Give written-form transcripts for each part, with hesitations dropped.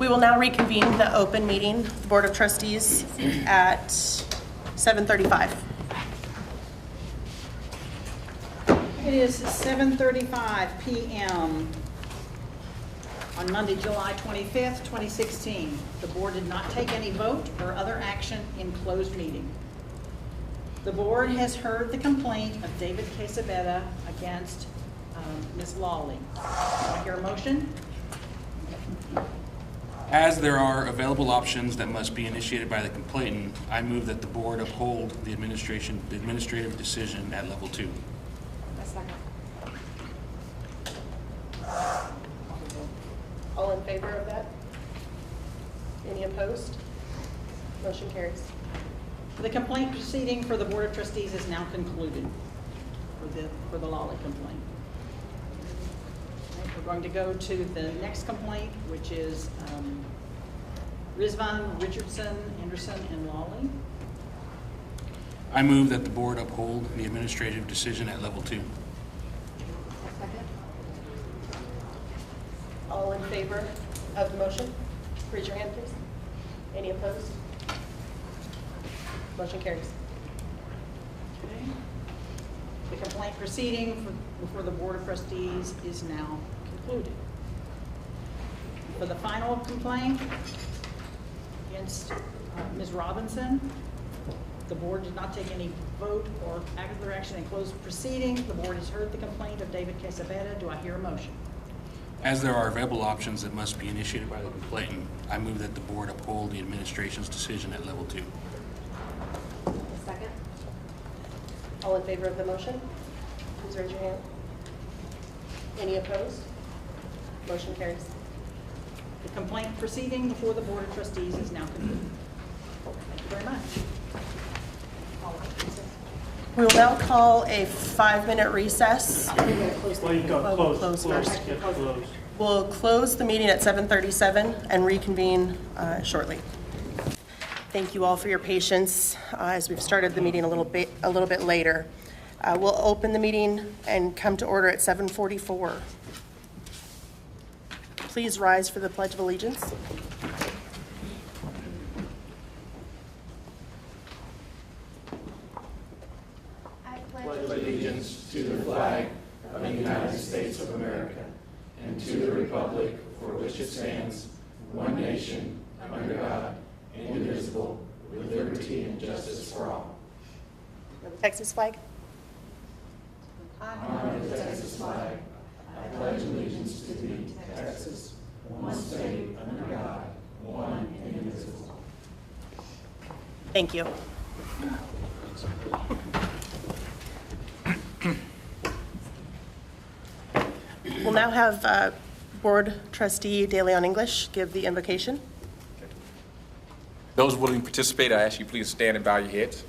We will now reconvene the open meeting, the Board of Trustees, at 7:35. It is 7:35 p.m. on Monday, July 25th, 2016. The board did not take any vote or other action in closed meeting. The board has heard the complaint of David Quesabeda against Ms. Lawley. Do I hear a motion? As there are available options that must be initiated by the complainant, I move that the board uphold the administrative decision at level 2. A second. All in favor of that? Any opposed? Motion carries. The complaint proceeding for the Board of Trustees is now concluded for the Lawley complaint. Right, we're going to go to the next complaint, which is Rizvan, Richardson, Anderson, and Lawley. I move that the board uphold the administrative decision at level 2. A second. All in favor of the motion? Raise your hand, please. Any opposed? Motion carries. Okay. The complaint proceeding before the Board of Trustees is now concluded. For the final complaint against Ms. Robinson, the board did not take any vote or other action in closed proceeding. The board has heard the complaint of David Quesabeda. Do I hear a motion? As there are available options that must be initiated by the complainant, I move that the board uphold the administration's decision at level 2. A second. All in favor of the motion? Please raise your hand. Any opposed? Motion carries. The complaint proceeding before the Board of Trustees is now concluded. Thank you very much. We will now call a 5-minute recess. Well, you go Well, we'll close first. Get closed. We'll close the meeting at 7:37 and reconvene shortly. Thank you all for your patience as we've started the meeting a little bit later. We'll open the meeting and come to order at 7:44. Please rise for the Pledge of Allegiance. I pledge allegiance to the flag of the United States of America and to the republic for which it stands, one nation, under God, indivisible, with liberty and justice for all. The Texas flag. Honor the Texas flag. I pledge allegiance to thee, Texas, one state, under God, one and indivisible. Thank you. We'll now have Board Trustee De Leon English give the invocation. Those willing to participate, I ask you please stand and bow your heads.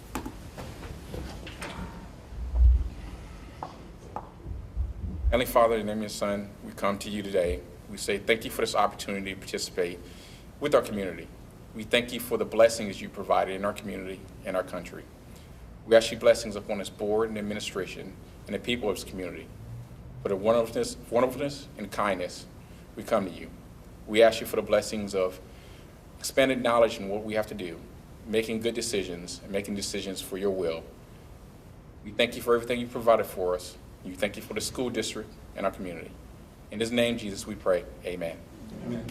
Heavenly Father, in the name of your Son, we come to you today. We say thank you for this opportunity to participate with our community. We thank you for the blessings you provided in our community and our country. We ask you blessings upon this board and administration and the people of this community. For the wonderfulness and kindness, we come to you. We ask you for the blessings of expanded knowledge in what we have to do, making good decisions and making decisions for your will. We thank you for everything you provided for us. We thank you for the school district and our community. In his name, Jesus, we pray. Amen. Amen.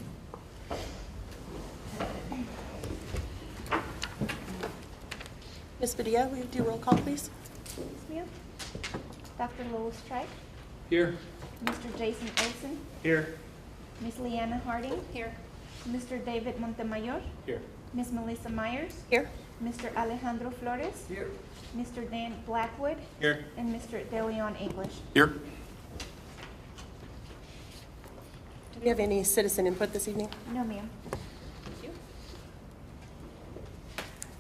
Ms. Padilla, will you do roll call, please? Yes, ma'am. Dr. Louis Strike, Here. Mr. Jason Olson, Here. Ms. Leanna Harding. Here. Mr. David Montemayor. Here. Ms. Melissa Myers. Here. Mr. Alejandro Flores. Here. Mr. Dan Blackwood. Here. And Mr. De Leon English. Here. Do we have any citizen input this evening? No, ma'am. Thank you.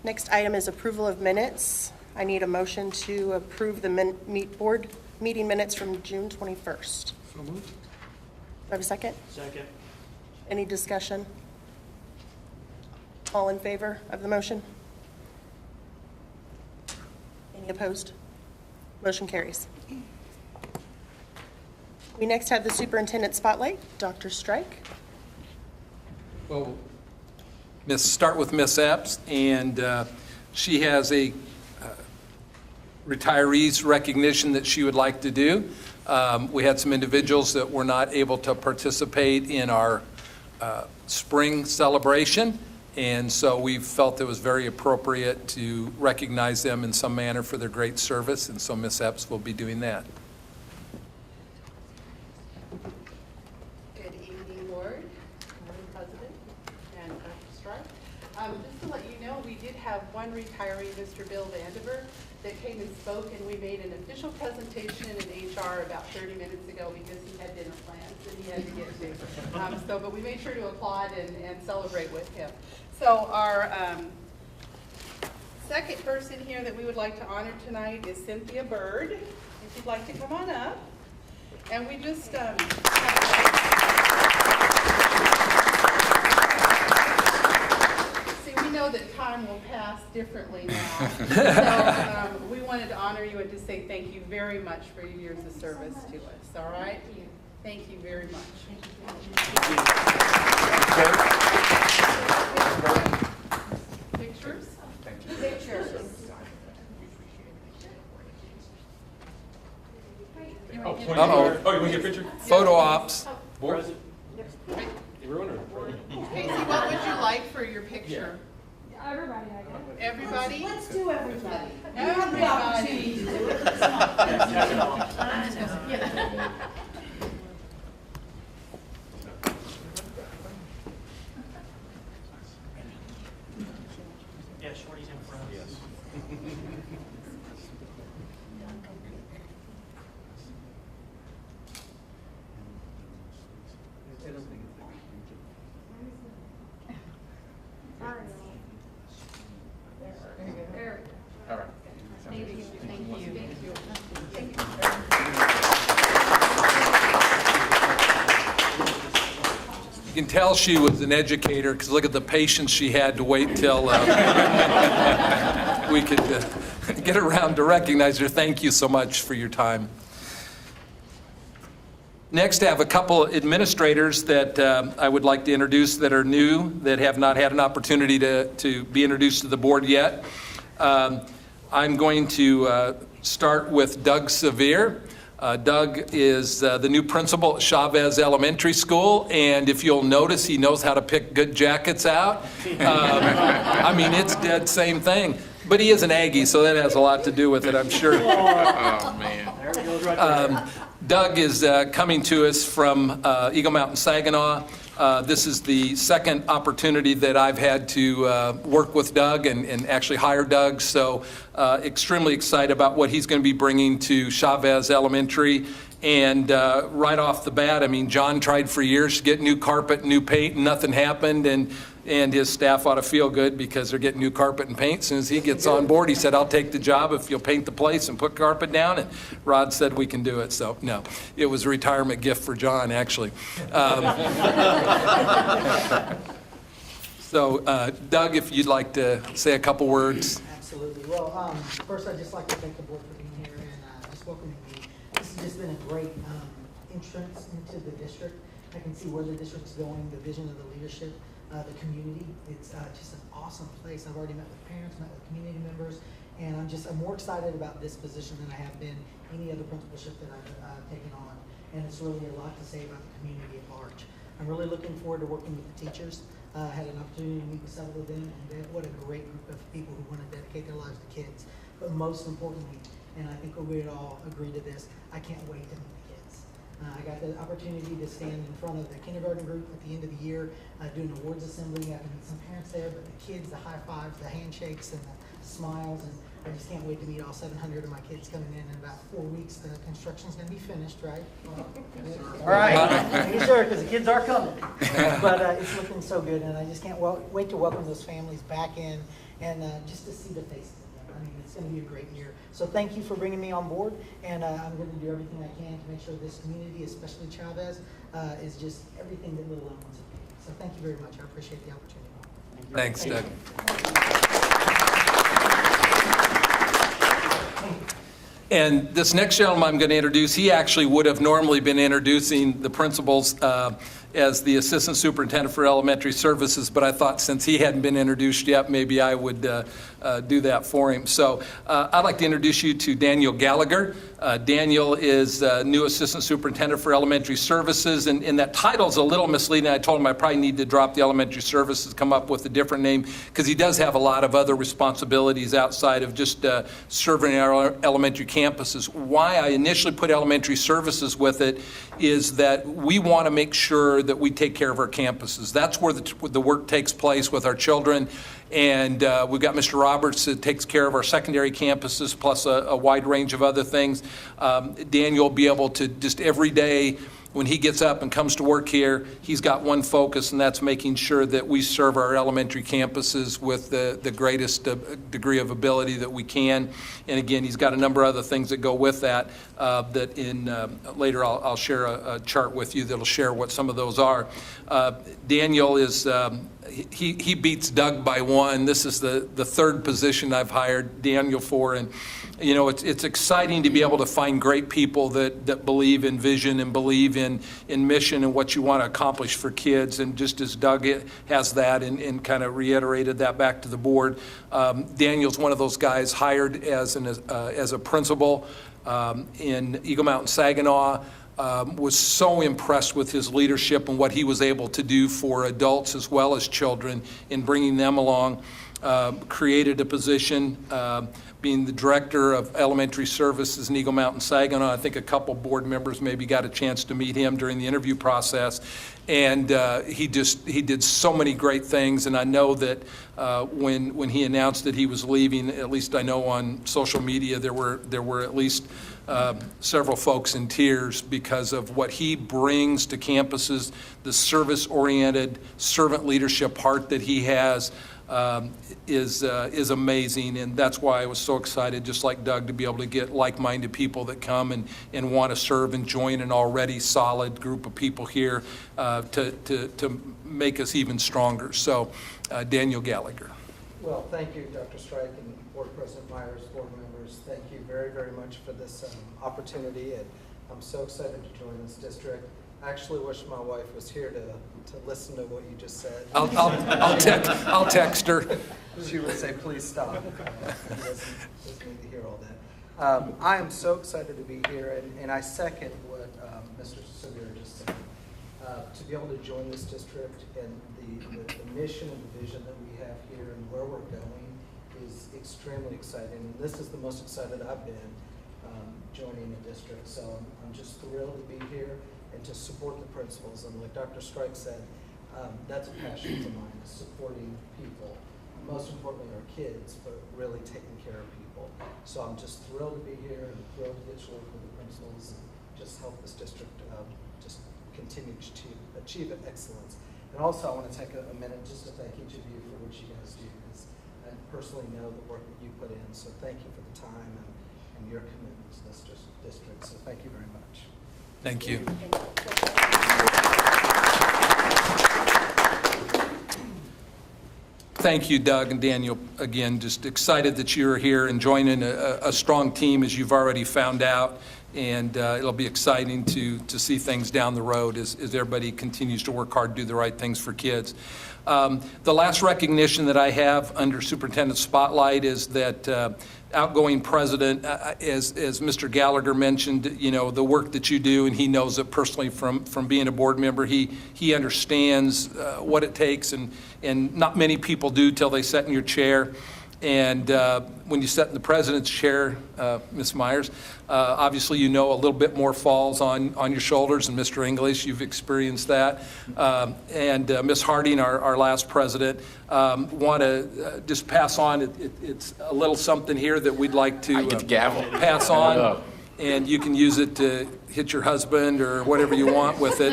Next item is approval of minutes. I need a motion to approve the board meeting minutes from June 21st. So moved. Do I have a second? Second. Any discussion? All in favor of the motion? Any opposed? Motion carries. We next have the superintendent spotlight, Dr. Strike. Well, start with Miss Epps, and she has a retirees recognition that she would like to do. We had some individuals that were not able to participate in our spring celebration, and so we felt it was very appropriate to recognize them in some manner for their great service, and so Miss Epps will be doing that. Good evening, Board, Madam President, and Dr. Stripe. Just to let you know, we did have one retiree, Mr. Bill Vandiver, that came and spoke, and we made an official presentation in HR about 30 minutes ago because he had dinner plans that he had to get to. But we made sure to applaud and celebrate with him. So our second person here that we would like to honor tonight is Cynthia Bird. If you'd like to come on up. And we just see, we know that time will pass differently now. So we wanted to honor you and to say thank you very much for your years of service to us. All right? Thank you very much. Pictures? Pictures. Uh-oh. Oh, you want to get a picture? Photo ops. Board? Everyone or? Casey, what would you like for your picture? Everybody, I guess. Everybody? Let's do everybody. Everybody. Yeah, Shorty's in front. Yes. All right. Thank you. Thank you. You can tell she was an educator because look at the patience she had to wait till we could get around to recognize her. Thank you so much for your time. Next, I have a couple administrators that I would like to introduce that are new, that have not had an opportunity to be introduced to the board yet. I'm going to start with Doug Severe. Doug is the new principal at Chavez Elementary School, and if you'll notice, he knows how to pick good jackets out. I mean, it's dead same thing. But he is an Aggie, so that has a lot to do with it, I'm sure. Oh, man. There it goes right there. Doug is coming to us from Eagle Mountain, Saginaw. This is the second opportunity that I've had to work with Doug and actually hire Doug, so extremely excited about what he's going to be bringing to Chavez Elementary. And right off the bat, I mean, John tried for years to get new carpet, new paint, and nothing happened, and his staff ought to feel good because they're getting new carpet and paint. As soon as he gets on board, he said, I'll take the job if you'll paint the place and put carpet down, and Rod said we can do it. So, no, it was a retirement gift for John, actually. So, Doug, if you'd like to say a couple words. Absolutely. Well, first, I'd just like to thank the board for being here and just welcoming me. This has just been a great entrance into the district. I can see where the district's going, the vision of the leadership, the community. It's just an awesome place. I've already met with parents, met with community members, and I'm more excited about this position than I have been any other principalship that I've taken on. And it's really a lot to say about the community at large. I'm really looking forward to working with the teachers. I had an opportunity to meet with several of them, and what a great group of people who want to dedicate their lives to kids. But most importantly, and I think we would all agree to this, I can't wait to meet the kids. I got the opportunity to stand in front of the kindergarten group at the end of the year, do an awards assembly. I got to meet some parents there, but the kids, the high fives, the handshakes, and the smiles, and I just can't wait to meet all 700 of my kids coming in about 4 weeks. The construction's going to be finished, right? All right, making sure, because the kids are coming. But it's looking so good, and I just can't wait to welcome those families back in and just to see the faces of them. I mean, it's going to be a great year. So thank you for bringing me on board, and I'm going to do everything I can to make sure this community, especially Chavez, is just everything that Little Elm wants to be. So thank you very much. I appreciate the opportunity. Thanks, Doug. And this next gentleman I'm going to introduce, he actually would have normally been introducing the principals as the Assistant Superintendent for Elementary Services, but I thought since he hadn't been introduced yet, maybe I would do that for him. So I'd like to introduce you to Daniel Gallagher. Daniel is new Assistant Superintendent for Elementary Services, and that title's a little misleading. I told him I probably need to drop the Elementary Services, come up with a different name, because he does have a lot of other responsibilities outside of just serving our elementary campuses. Why I initially put Elementary Services with it is that we want to make sure that we take care of our campuses. That's where the work takes place with our children. And we've got Mr. Roberts that takes care of our secondary campuses, plus a wide range of other things. Daniel will be able to just every day, when he gets up and comes to work here, he's got one focus, and that's making sure that we serve our elementary campuses with the greatest degree of ability that we can. And again, he's got a number of other things that go with that, later I'll share a chart with you that'll share what some of those are. Daniel is, he beats Doug by one. This is the third position I've hired Daniel for, and you know, it's exciting to be able to find great people that believe in vision and believe in mission and what you want to accomplish for kids. And just as Doug has that and kind of reiterated that back to the board, Daniel's one of those guys hired as a principal in Eagle Mountain, Saginaw. Was so impressed with his leadership and what he was able to do for adults as well as children in bringing them along. Created a position being the Director of Elementary Services in Eagle Mountain, Saginaw. I think a couple board members maybe got a chance to meet him during the interview process. And he did so many great things. And I know that when he announced that he was leaving, at least I know on social media, there were at least several folks in tears because of what he brings to campuses, the service-oriented servant leadership heart that he has. Is amazing, and that's why I was so excited, just like Doug, to be able to get like-minded people that come and want to serve and join an already solid group of people here to make us even stronger. So, Daniel Gallagher. Well, thank you, Dr. Strike and Board President Myers, board members. Thank you very, very much for this opportunity, and I'm so excited to join this district. I actually wish my wife was here to listen to what you just said. I'll text her. She would say, please stop. Doesn't need to hear all that. I am so excited to be here, and I second what Mr. Severe just said. To be able to join this district and the mission and the vision that we have here and where we're going is extremely exciting. And this is the most excited I've been joining the district. So I'm just thrilled to be here and to support the principals. And like Dr. Strike said, that's a passion of mine, supporting people. Most importantly, our kids, but really taking care of people. So I'm just thrilled to be here and thrilled to get to work with the principals and just help this district just continue to achieve excellence. And also, I want to take a minute just to thank each of you for what you guys do, because I personally know the work that you put in. So thank you for the time and your commitment to this district. So thank you very much. Thank you. Thank you, Doug and Daniel. Again, just excited that you're here and joining a strong team, as you've already found out. And it'll be exciting to see things down the road as everybody continues to work hard to do the right things for kids. The last recognition that I have under Superintendent Spotlight is that outgoing president, as Mr. Gallagher mentioned, you know, the work that you do, and he knows it personally from being a board member. He understands what it takes, and not many people do till they sit in your chair. And when you sit in the president's chair, Ms. Myers, obviously you know a little bit more falls on your shoulders, and Mr. English, you've experienced that. And Ms. Harding, our last president, want to just pass on. It's a little something here that we'd like to pass on. And you can use it to hit your husband or whatever you want with it.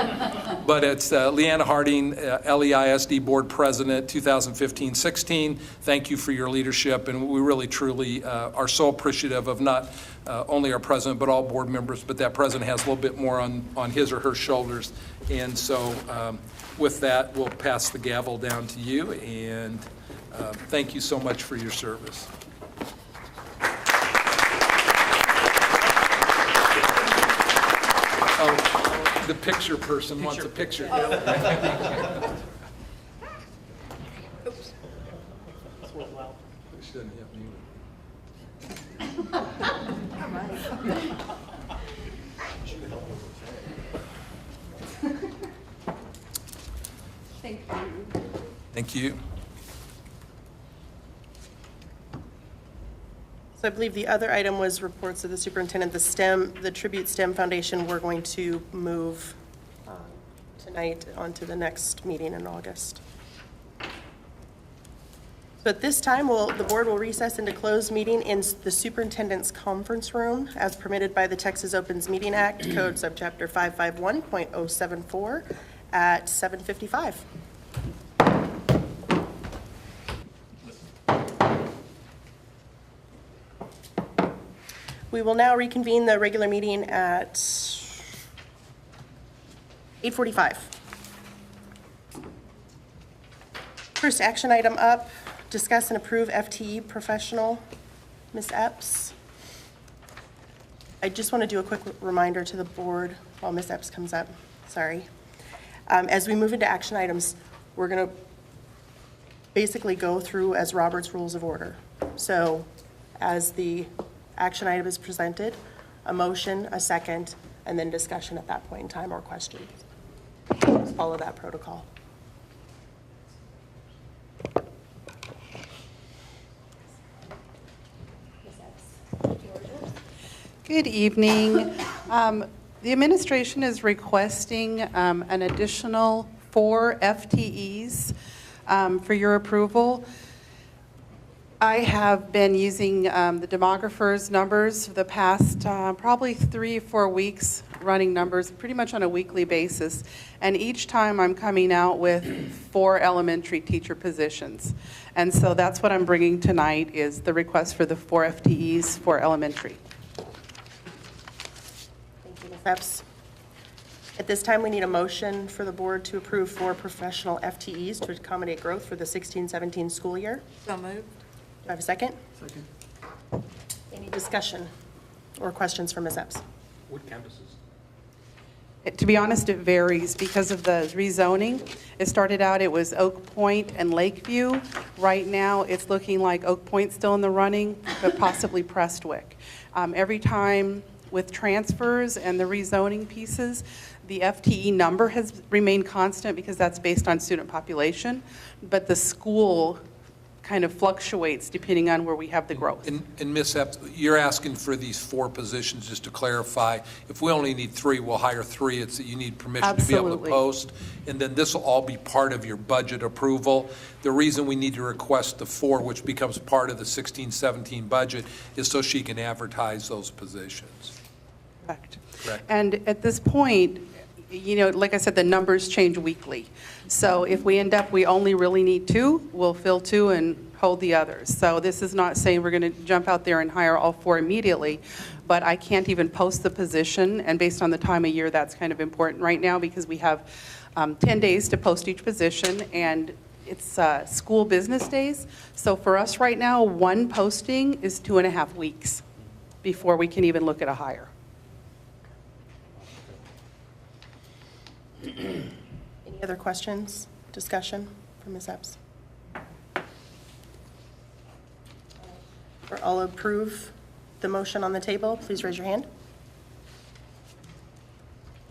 But it's Leanna Harding, LEISD Board President, 2015-16. Thank you for your leadership, and we really, truly are so appreciative of not only our president, but all board members, but that president has a little bit more on his or her shoulders. And so with that, we'll pass the gavel down to you, and thank you so much for your service. The picture person wants a picture. It's worthwhile. She doesn't have me. Thank you. Thank you. So I believe the other item was reports of the superintendent, the Tribute STEM Foundation, we're going to move tonight onto the next meeting in August. So at this time, the board will recess into closed meeting in the superintendent's conference room as permitted by the Texas Opens Meeting Act, Code Subchapter 551.074 at 7:55. We will now reconvene the regular meeting at 8:45. First action item up, discuss and approve FTE professional. Ms. Epps. I just want to do a quick reminder to the board while Ms. Epps comes up. Sorry. As we move into action items, we're going to basically go through as Robert's Rules of Order. So as the action item is presented, a motion, a second, and then discussion at that point in time or questions. Just follow that protocol. Good evening. The administration is requesting an additional 4 FTEs for your approval. I have been using the demographer's numbers for the past probably 3 or 4 weeks, running numbers pretty much on a weekly basis. And each time I'm coming out with 4 elementary teacher positions. And so that's what I'm bringing tonight is the request for the 4 FTEs for elementary. Thank you, Ms. Epps. At this time, we need a motion for the board to approve 4 professional FTEs to accommodate growth for the 16-17 school year. So moved. Do I have a second? Second. Any discussion or questions for Ms. Epps? What campuses? To be honest, it varies because of the rezoning. It started out, it was Oak Point and Lakeview. Right now, it's looking like Oak Point's still in the running, but possibly Prestwick. Every time with transfers and the rezoning pieces, the FTE number has remained constant because that's based on student population, but the school kind of fluctuates depending on where we have the growth. And Ms. Epps, you're asking for these 4 positions, just to clarify. If we only need 3, we'll hire 3. It's that you need permission to be able to Absolutely. post. And then this will all be part of your budget approval. The reason we need to request the 4, which becomes part of the 16-17 budget, is so she can advertise those positions. Correct. Correct. And at this point, you know, like I said, the numbers change weekly. So if we end up, we only really need 2, we'll fill 2 and hold the others. So this is not saying we're going to jump out there and hire all 4 immediately, but I can't even post the position. And based on the time of year, that's kind of important right now because we have 10 days to post each position, and it's school business days. So for us right now, 1 posting is 2.5 weeks before we can even look at a hire. Any other questions, discussion for Ms. Epps? Or all approve the motion on the table, please raise your hand.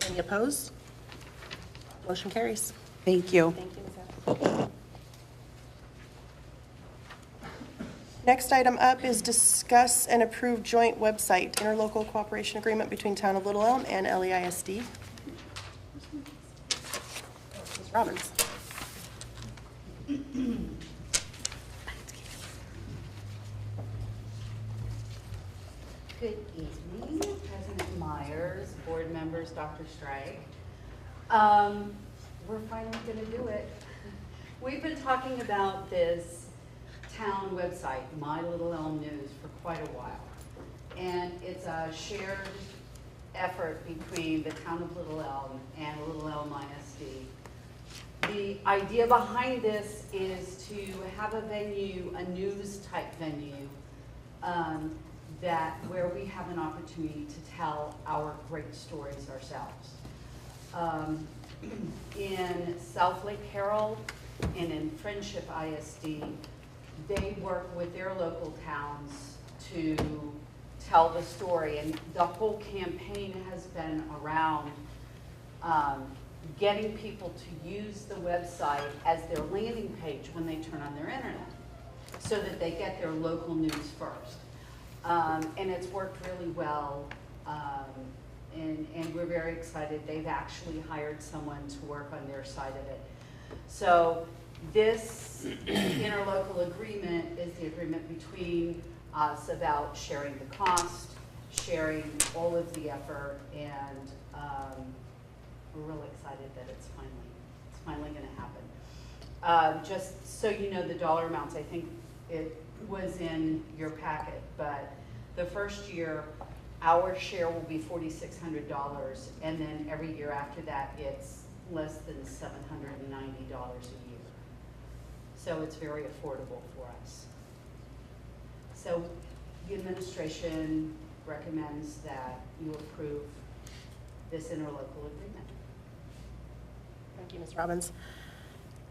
Any opposed? Motion carries. Thank you. Thank you, Ms. Epps. Next item up is discuss and approve joint website interlocal cooperation agreement between Town of Little Elm and LEISD. Ms. Robbins. Good evening, President Myers, board members, Dr. Strike. We're finally going to do it. We've been talking about this town website, My Little Elm News, for quite a while. And it's a shared effort between the Town of Little Elm and Little Elm ISD. The idea behind this is to have a venue, a news-type venue, where we have an opportunity to tell our great stories ourselves. in South Lake Herald and in Friendship ISD, they work with their local towns to tell the story. And the whole campaign has been around getting people to use the website as their landing page when they turn on their internet, so that they get their local news first. And it's worked really well, and we're very excited. They've actually hired someone to work on their side of it. So this interlocal agreement is the agreement between us about sharing the cost, sharing all of the effort, and we're really excited that it's finally going to happen. Just so you know the dollar amounts, I think it was in your packet, but the first year, our share will be $4,600, and then every year after that, it's less than $790 a year. So it's very affordable for us. So the administration recommends that you approve this interlocal agreement. Thank you, Ms. Robbins.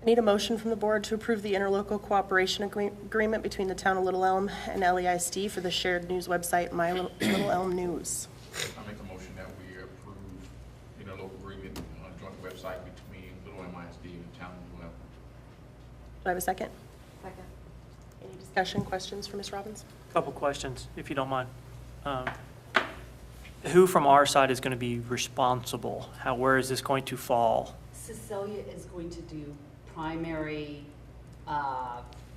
I need a motion from the board to approve the interlocal cooperation agreement between the town of Little Elm and LEISD for the shared news website, My Little Elm News. I make a motion that we approve interlocal agreement on joint website between Little Elm ISD and the town of Little Elm. Do I have a second? Second. Any discussion, questions for Ms. Robbins? Couple questions, if you don't mind. Who from our side is going to be responsible? Where is this going to fall? Cecilia is going to do primary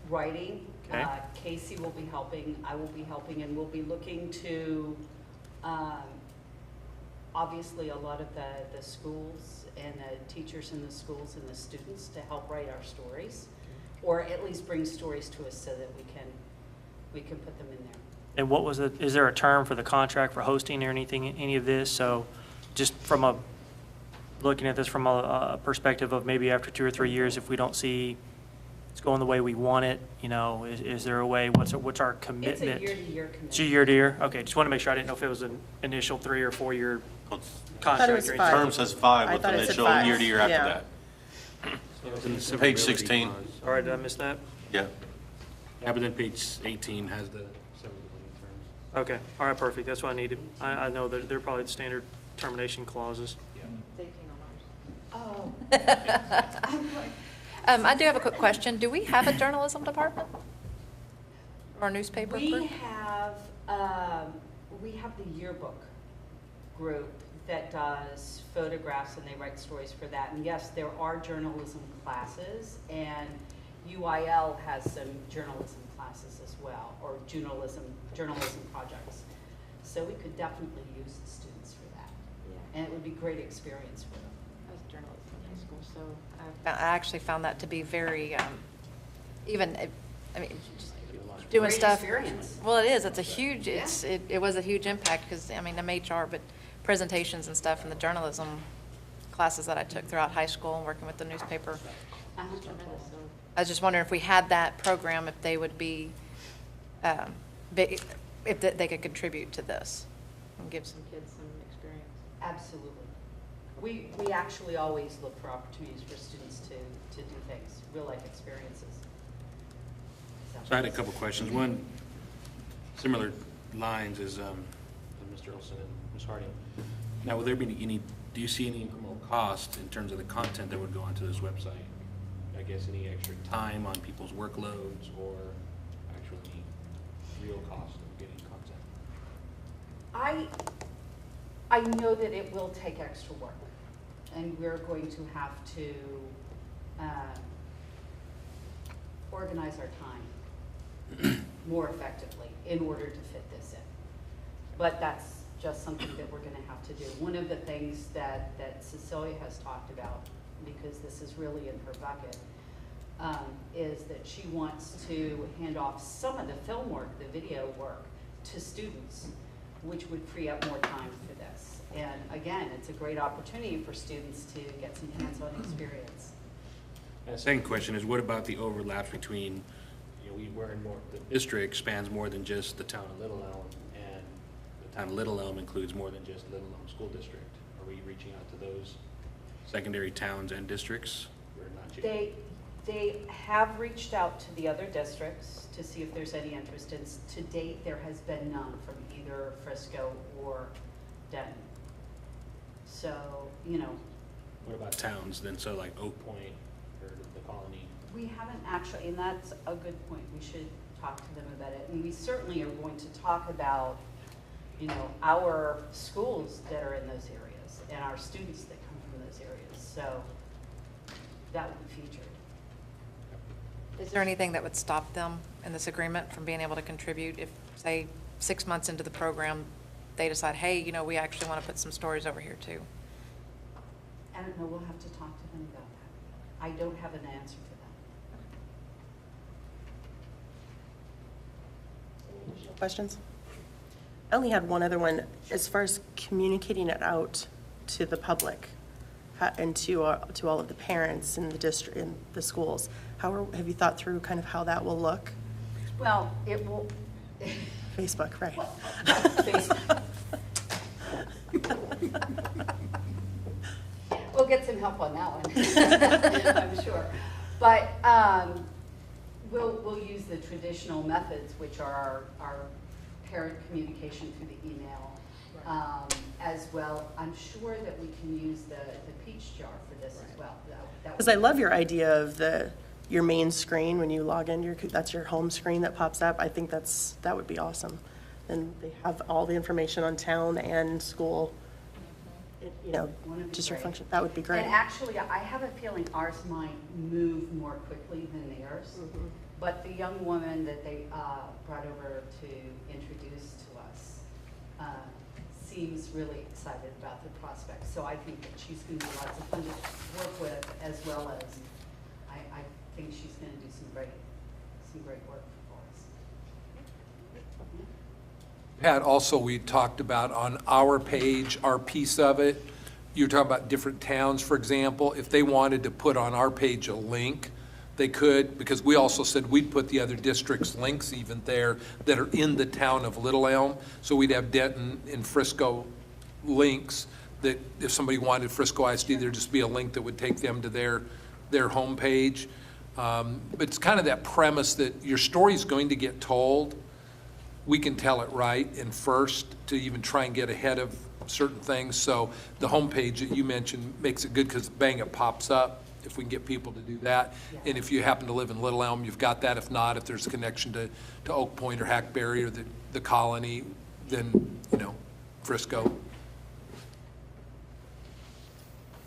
writing. Okay. Casey will be helping, I will be helping, and we'll be looking to, obviously, a lot of the schools and the teachers in the schools and the students to help write our stories, or at least bring stories to us so that we can put them in there. And what was it, is there a term for the contract for hosting or anything, any of this? So just from looking at this from a perspective of maybe after 2 or 3 years, if we don't see it's going the way we want it, is there a way, what's our commitment? It's a year-to-year commitment. It's a year-to-year? Okay, just want to make sure. I didn't know if it was an initial 3 or 4 year thought it contract was or five. anything. Term says 5 I with thought it said initial 5. year to year after Yeah. that. Page 16. All right, did I miss that? Yeah. Yeah, but then page 18 has the Okay, all right, perfect. That's what I needed. I know that they're probably the standard termination clauses. Oh. I do have a quick question. Do we have a journalism department? Or a newspaper We group? have the yearbook group that does photographs, and they write stories for that. And yes, there are journalism classes, and UIL has some journalism classes as well, or journalism projects. So we could definitely use the students for that. Yeah. And it would be great experience for them. I was journalism in high school, so I actually found that to be very, doing Great stuff. experience. Well, it is. It's a huge, it was a huge impact because, I'm HR, but presentations and stuff in the journalism classes that I took throughout high school and working with the newspaper. I was just wondering if we had that program, if they would be, if they could contribute to this and give some kids some experience. Absolutely. We actually always look for opportunities for students to do things, real-life experiences. So I had a couple questions. One, similar lines as Mr. Olson and Ms. Harding. Now, will there be do you see any incremental cost in terms of the content that would go onto this website? I guess any extra time on people's workloads or actually real cost of getting content? I know that it will take extra work, and we're going to have to organize our time more effectively in order to fit this in. But that's just something that we're going to have to do. One of the things that Cecilia has talked about, because this is really in her bucket, is that she wants to hand off some of the film work, the video work, to students, which would free up more time for this. And again, it's a great opportunity for students to get some hands-on experience. And the second question is, what about the overlaps between, the district spans more than just the town of Little Elm, and the town of Little Elm includes more than just Little Elm School District. Are we reaching out to those secondary towns and districts? Or not yet? They have reached out to the other districts to see if there's any interest. And to date, there has been none from either Frisco or Denton. So, you know, What about towns then? So like Oak Point or the Colony? we haven't actually, and that's a good point. We should talk to them about it. And we certainly are going to talk about, you know, our schools that are in those areas and our students that come from those areas. So that will be featured. Is there anything that would stop them in this agreement from being able to contribute if, say, 6 months into the program, they decide, hey, you know, we actually want to put some stories over here too? I don't know, we'll have to talk to them about that. I don't have an answer for that. Questions? I only had one other one. As far as communicating it out to the public and to all of the parents in the district, in the schools, have you thought through kind of how that will look? Well, it will. Facebook, right? We'll get some help on that one, I'm sure. But we'll use the traditional methods, which are our parent communication through the email, as well. I'm sure that we can use the peach jar for this as well. Because I love your idea of your main screen when you log in, that's your home screen that pops up. I think that would be awesome. And they have all the information on town and school, you know, just your function. That would be great. And actually, I have a feeling ours might move more quickly than theirs. Mm-hmm. But the young woman that they brought over to introduce to us seems really excited about the prospects. So I think that she's going to be lots of fun to work with, as well as I think she's going to do some great work for us. Pat, also, we talked about on our page, our piece of it, you were talking about different towns, for example. If they wanted to put on our page a link, they could, because we also said we'd put the other districts' links even there that are in the town of Little Elm. So we'd have Denton and Frisco links that if somebody wanted Frisco ISD, there'd just be a link that would take them to their homepage. But it's kind of that premise that your story's going to get told. We can tell it right and first to even try and get ahead of certain things. So the homepage that you mentioned makes it good because bang, it pops up if we can get people to do that. And if you happen to live in Little Elm, you've got that. If not, if there's a connection to Oak Point or Hackberry or the Colony, then, you know, Frisco.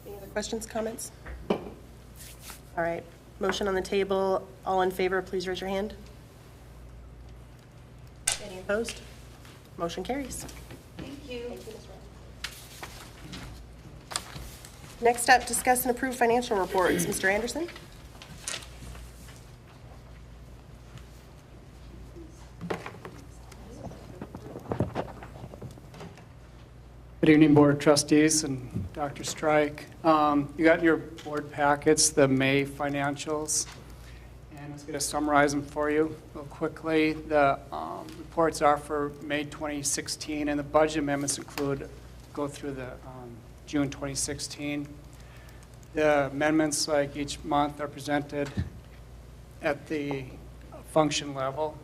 Any other questions, comments? All right, motion on the table. All in favor, please raise your hand. Any opposed? Motion carries. Thank you. Next up, discuss and approve financial reports. Mr. Anderson? Good evening, Board of Trustees and Dr. Strike. You got in your board packets the May financials, and I was going to summarize them for you real quickly. The reports are for May 2016, and the budget amendments go through the June 2016. The amendments, like each month, are presented at the function level.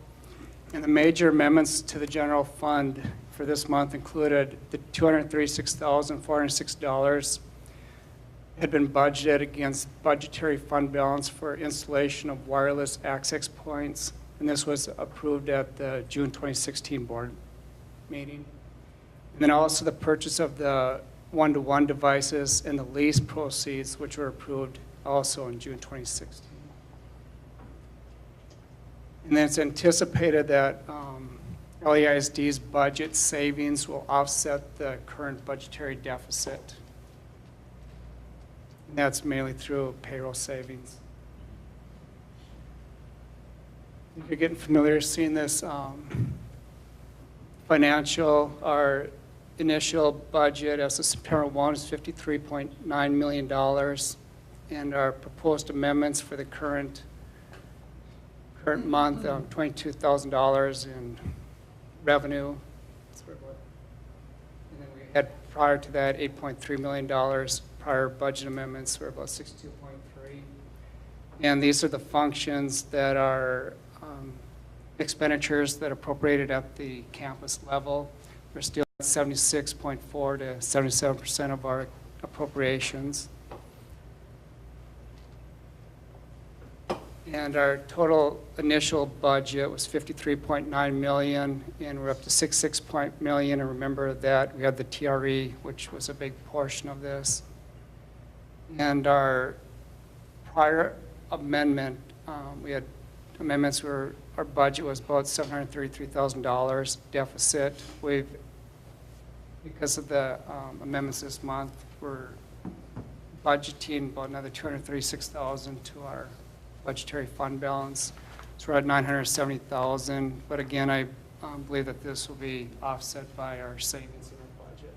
And the major amendments to the general fund for this month included the $236,406 had been budgeted against budgetary fund balance for installation of wireless access points, and this was approved at the June 2016 board meeting. And then also the purchase of the one-to-one devices and the lease proceeds, which were approved also in June 2016. And then it's anticipated that LEISD's budget savings will offset the current budgetary deficit. And that's mainly through payroll savings. If you're getting familiar seeing this financial, our initial budget as of September 1 is $53.9 million, and our proposed amendments for the current month, $22,000 in revenue. And then we had prior to that $8.3 million prior budget amendments were about 62.3. And these are the functions that are expenditures that are appropriated at the campus level. We're still at 76.4 to 77% of our appropriations. And our total initial budget was 53.9 million, and we're up to 66 million. And remember that we had the TRE, which was a big portion of this. And our prior amendment, we had amendments where our budget was about $733,000 deficit. Because of the amendments this month, we're budgeting about another $236,000 to our budgetary fund balance. So we're at $970,000, but again, I believe that this will be offset by our savings in our budget.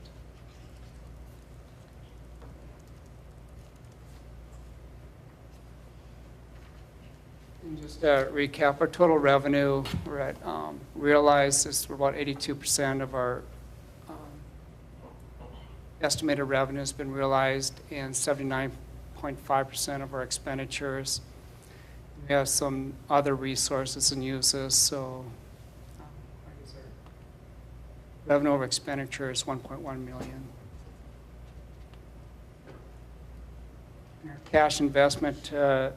And just to recap, our total revenue, we're at realized is we're about 82% of our estimated revenue has been realized, and 79.5% of our expenditures. We have some other resources and uses, so I guess our revenue over expenditure is 1.1 million. And our cash investment, to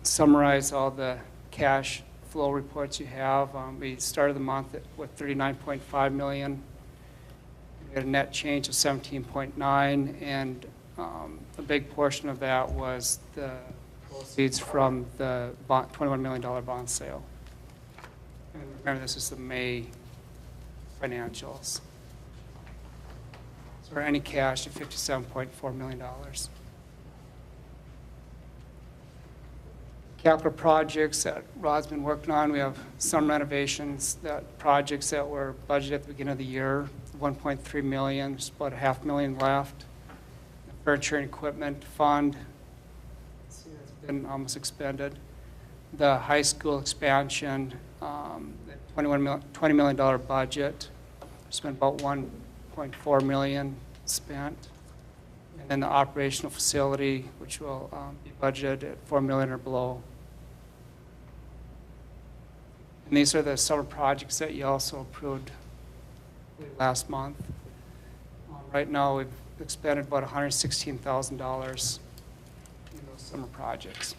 summarize all the cash flow reports you have, we started the month with 39.5 million. We had a net change of 17.9, and a big portion of that was the proceeds from the $21 million bond sale. And remember, this is the May financials. So our ending cash of $57.4 million. Capital projects that Rod's been working on, we have some renovations, projects that were budgeted at the beginning of the year, 1.3 million, there's about $500,000 left. The furniture and equipment fund, see, that's been almost expended. The high school expansion, the $20 million budget, spent about 1.4 million spent. And then the operational facility, which will be budgeted at 4 million or below. And these are the summer projects that you also approved last month. Right now, we've expended about $116,000 in those summer projects.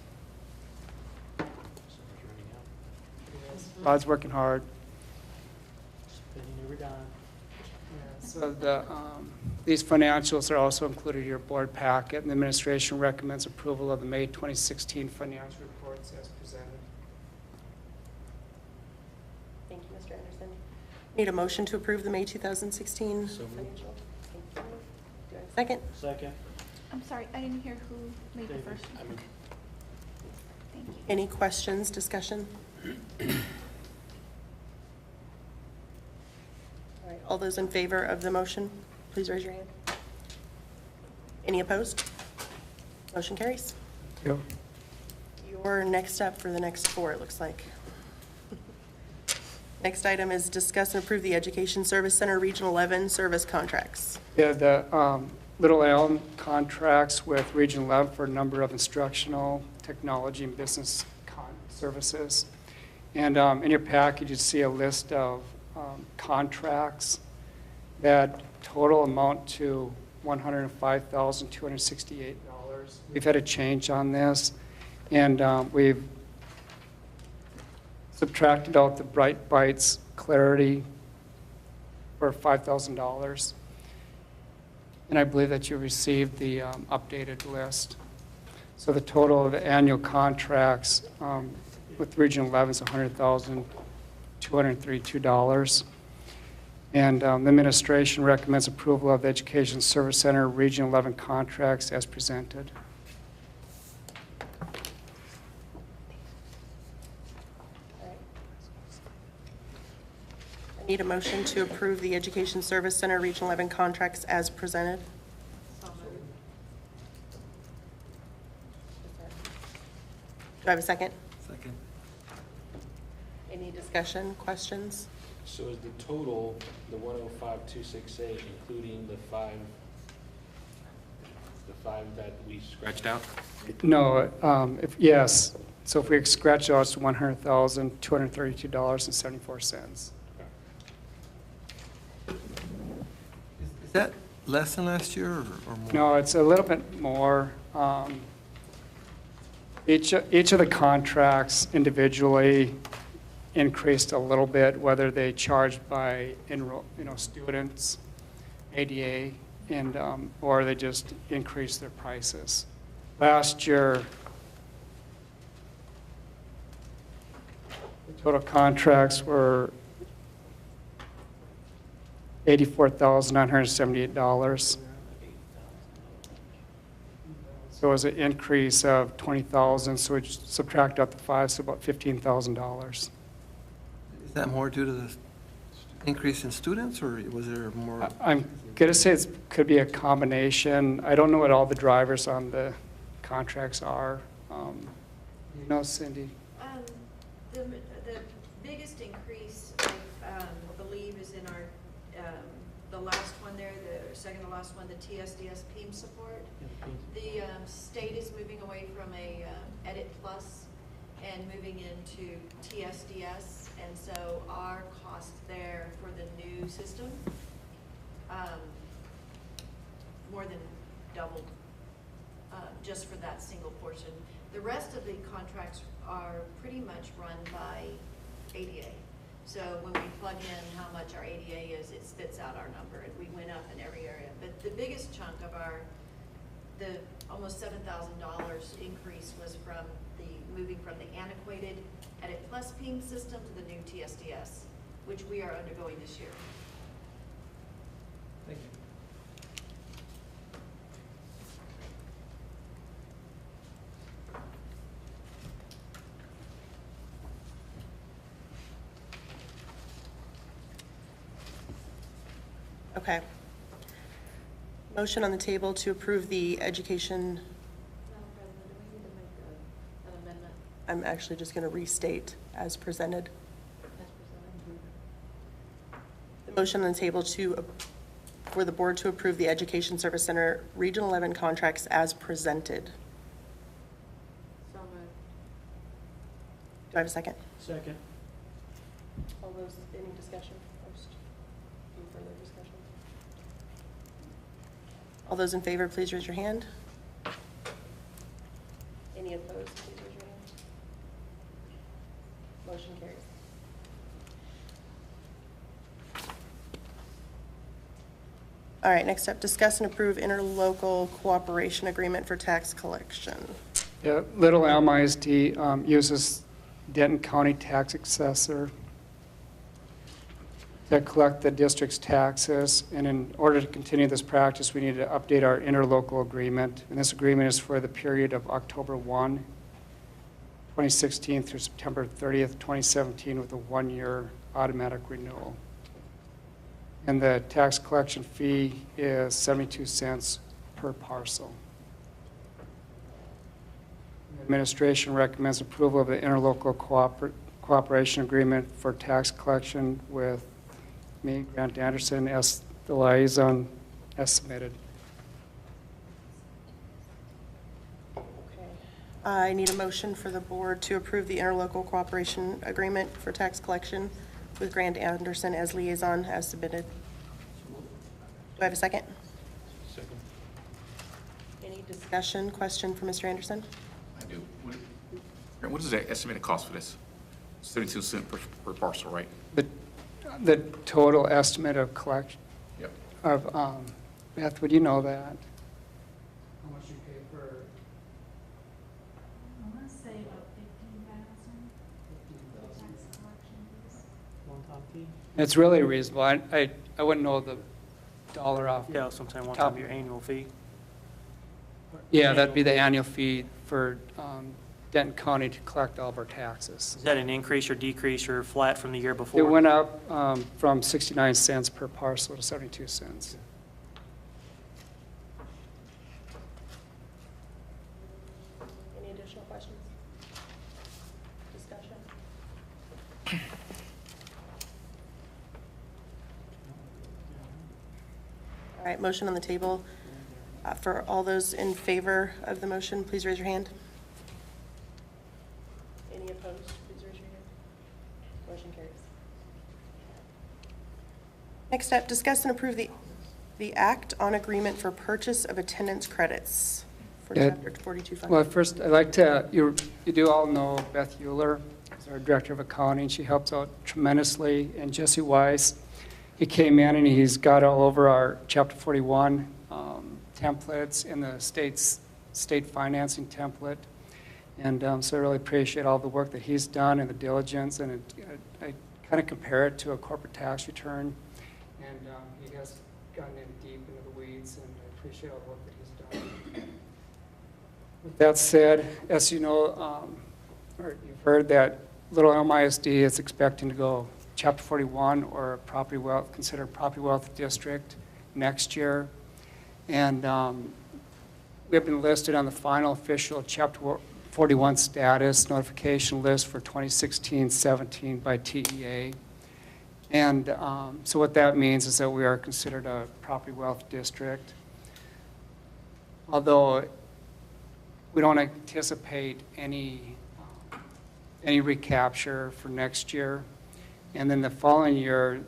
Rod's working hard. Spending every dime. So these financials are also included in your board packet, and the administration recommends approval of the May 2016 financial reports as presented. Thank you, Mr. Anderson. Need a motion to approve the May 2016 So moved. financial? Thank you. Do I have a second? Second. I'm sorry, I didn't hear who made the David. first one. Okay. Thank you. Any questions, discussion? All right, all those in favor of the motion, please raise your hand. Any opposed? Motion carries. Yep. You're next up for the next four, it looks like. Next item is discuss and approve the Education Service Center Regional 11 service contracts. Yeah, the Little Elm contracts with Region 11 for a number of instructional, technology, and business services. And in your package, you see a list of contracts that total amount to $105,268. We've had a change on this, and we've subtracted out the Bright Bites Clarity for $5,000. And I believe that you received the updated list. So the total of the annual contracts with Region 11 is $100,232. And the administration recommends approval of the Education Service Center Region 11 contracts as presented. I need a motion to approve the Education Service Center Regional 11 contracts as presented. Do I have a second? Second. Any discussion, questions? So is the total, the 105,268, including the the 5 that we scratched out? No, yes, so if we scratch out, it's $100,232.74. Is that less than last year or more? No, it's a little bit more. Each of the contracts individually increased a little bit, whether they charged by students, ADA, and or they just increased their prices. Last year, the total contracts were $84,978. So it was an increase of $20,000, so we subtract out the 5, so about $15,000. Is that more due to the increase in students, or was there more? I'm going to say it could be a combination. I don't know what all the drivers on the contracts are. You know, Cindy? The biggest increase, I believe, is in our, the last one there, the second to last one, the TSDS PEAM support. The state is moving away from a Edit Plus and moving into TSDS, and so our cost there for the new system more than doubled just for that single portion. The rest of the contracts are pretty much run by ADA. So when we plug in how much our ADA is, it spits out our number, and we went up in every area. But the biggest chunk of the almost $7,000 increase was from moving from the antiquated Edit Plus PING system to the new TSDS, which we are undergoing this year. Thank you. Okay. Motion on the table to approve the education. Madam President, do we need to make an amendment I'm actually just going to restate as presented. as presented? The motion on the table for the board to approve the Education Service Center Region 11 contracts as presented. So moved. Do I have a second? Second. All those, any discussion first? Any further discussion? All those in favor, please raise your hand. Any opposed, please raise your hand. Motion carries. All right, next up, discuss and approve interlocal cooperation agreement for tax collection. Yeah, Little Elm ISD uses Denton County tax assessor to collect the district's taxes, and in order to continue this practice, we need to update our interlocal agreement, and this agreement is for the period of October 1, 2016 through September 30th, 2017, with a 1-year automatic renewal. And the tax collection fee is 72 cents per parcel. The administration recommends approval of the interlocal cooperation agreement for tax collection with me, Grant Anderson, as the liaison, as submitted. I need a motion for the board to approve the interlocal cooperation agreement for tax collection with Grant Anderson as liaison as submitted. Do I have a second? Second. Any discussion, question for Mr. Anderson? I do. What is the estimated cost for this? It's 32 cents per parcel, right? The total estimate of collection Yep. of, Beth, would you know that? How much you pay for? I want to say about 15,000 tax collection fees. One-time fee? It's really reasonable. I wouldn't know the dollar off. Yeah, sometime one Top. time your annual fee. Yeah, that'd be the annual fee for Denton County to collect all of our taxes. Is that an increase or decrease or flat from the year before? It went up from 69 cents per parcel to 72 cents. Any additional questions? Discussion? All right, motion on the table For all those in favor of the motion, please raise your hand. Any opposed, please raise your hand. Motion carries. Next up, discuss and approve the act on agreement for purchase of attendance credits for Yeah. Chapter 42 funding. Well, first, I'd like to, you do all know Beth Euler, is our Director of Accounting. She helps out tremendously. And Jesse Weiss, he came in and he's got all over our Chapter 41 templates and the state financing template. And so I really appreciate all the work that he's done and the diligence. And I kind of compare it to a corporate tax return. And he has gotten in deep into the weeds, and I appreciate all the work that he's done. With that said, as you know, or you've heard that Little Elm ISD is expecting to go Chapter 41 or property wealth, considered property wealth district next year. And we have been listed on the final official Chapter 41 status notification list for 2016-17 by TEA. And so what that means is that we are considered a property wealth district. Although we don't anticipate any recapture for next year. And then the following year,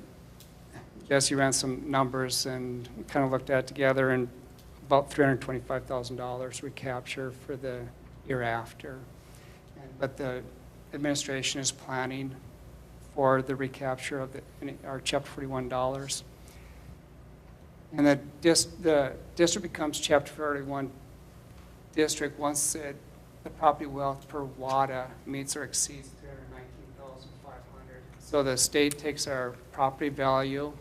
Jesse ran some numbers and we kind of looked at it together, and about $325,000 recapture for the year after. But the administration is planning for the recapture of our Chapter 41 dollars. And the district becomes Chapter 41 district once the property wealth per WADA meets or exceeds $319,500. So the state takes our property value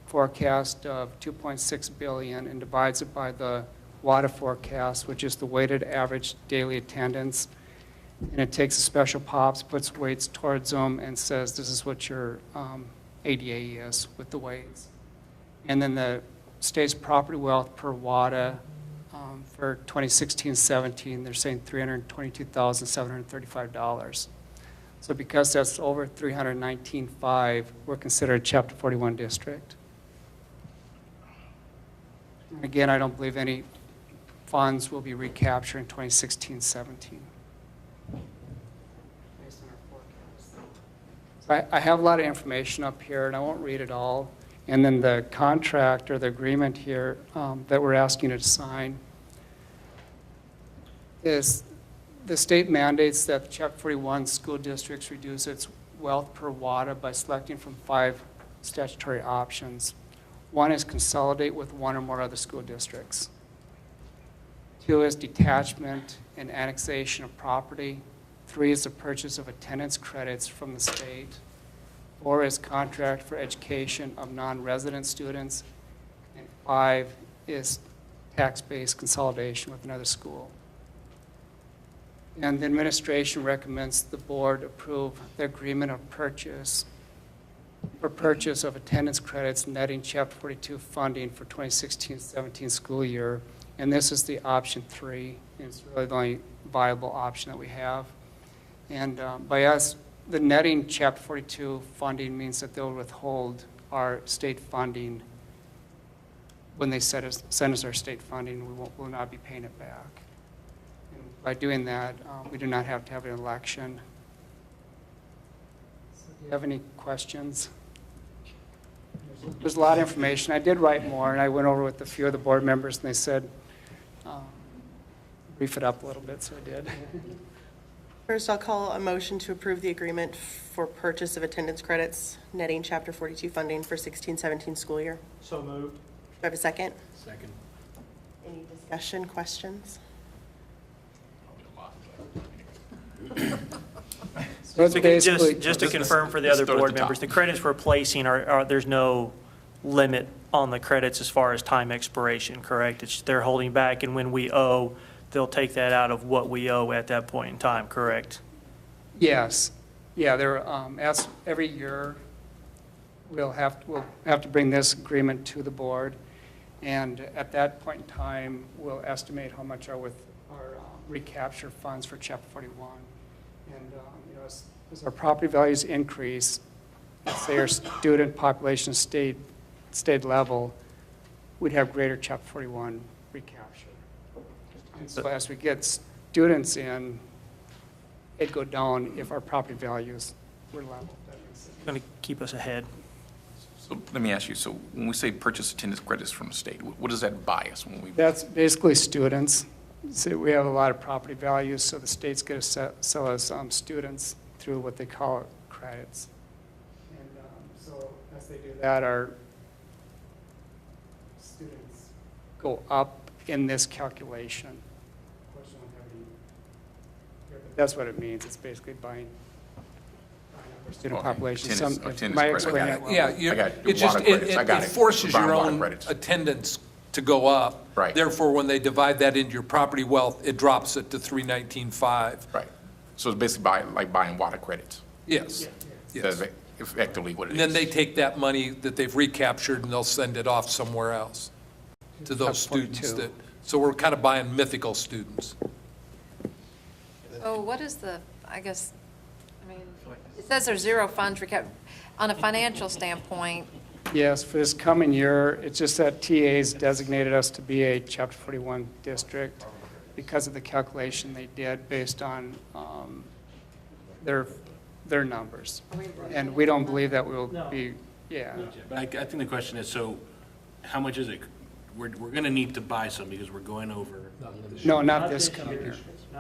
forecast of $2.6 billion and divides it by the WADA forecast, which is the weighted average daily attendance. And it takes the special pops, puts weights towards them, and says this is what your ADA is with the weights. And then the state's property wealth per WADA for 2016-17, they're saying $322,735. So because that's over $319,500, we're considered a Chapter 41 district. Again, I don't believe any funds will be recaptured in 2016-17. Based on our forecast. So I have a lot of information up here, and I won't read it all. And then the contract or the agreement here that we're asking you to sign is the state mandates that the Chapter 41 school districts reduce its wealth per WADA by selecting from 5 statutory options. 1 is consolidate with 1 or more other school districts. 2 is detachment and annexation of property. 3 is the purchase of attendance credits from the state. 4 is contract for education of non-resident students. And 5 is tax-based consolidation with another school. And the administration recommends the board approve the agreement of purchase for purchase of attendance credits netting Chapter 42 funding for 2016-17 school year. And this is the option 3. And it's really the only viable option that we have. And by us, the netting Chapter 42 funding means that they'll withhold our state funding. When they send us our state funding, we'll not be paying it back. And by doing that, we do not have to have an election. So do you have any questions? There's a lot of information. I did write more, and I went over with a few of the board members, and they said, brief it up a little bit, so I did. First, I'll call a motion to approve the agreement for purchase of attendance credits netting Chapter 42 funding for 16-17 school year. So moved. Do I have a second? Second. Any discussion, questions? So it's basically Just to confirm for the other board members, the credits we're placing there's no limit on the credits as far as time expiration, correct? They're holding back, and when we owe, they'll take that out of what we owe at that point in time, correct? Yes. Yeah, they're, as every year, we'll have to bring this agreement to the board. And at that point in time, we'll estimate how much our recapture funds for Chapter 41. And as our property values increase, let's say our student population stayed level, we'd have greater Chapter 41 recapture. And so as we get students in, it'd go down if our property values were level. That makes sense. Going to keep us ahead. So let me ask you, so when we say purchase attendance credits from the state, what does that buy us when we? That's basically students. So we have a lot of property values, so the state's going to sell us students through what they call credits. And so as they do that, our students go up in this calculation. Of course, we don't have any here, but that's what it means. It's basically buying up our student population. Attendance Am I credits, I got explaining it. it well? Yeah, I got it. it's just, Water credits, I got it it. forces Buying your water own credits. attendance to go up. Right. Therefore, when they divide that into your property wealth, it drops it to 319.5. Right. So it's basically like buying water credits. Yes. That's effectively what it And is. then they take that money that they've recaptured and they'll send it off somewhere else to those students that, so we're kind of buying mythical students. So what is the, I guess, I mean, it says there's zero funds on a financial standpoint. Yes, for this coming year, it's just that TA's designated us to be a Chapter 41 district because of the calculation they did based on their numbers. And we don't believe that we will be, yeah. But I think the question is, so how much is it? We're going to need to buy some because we're going over. No, not this coming year.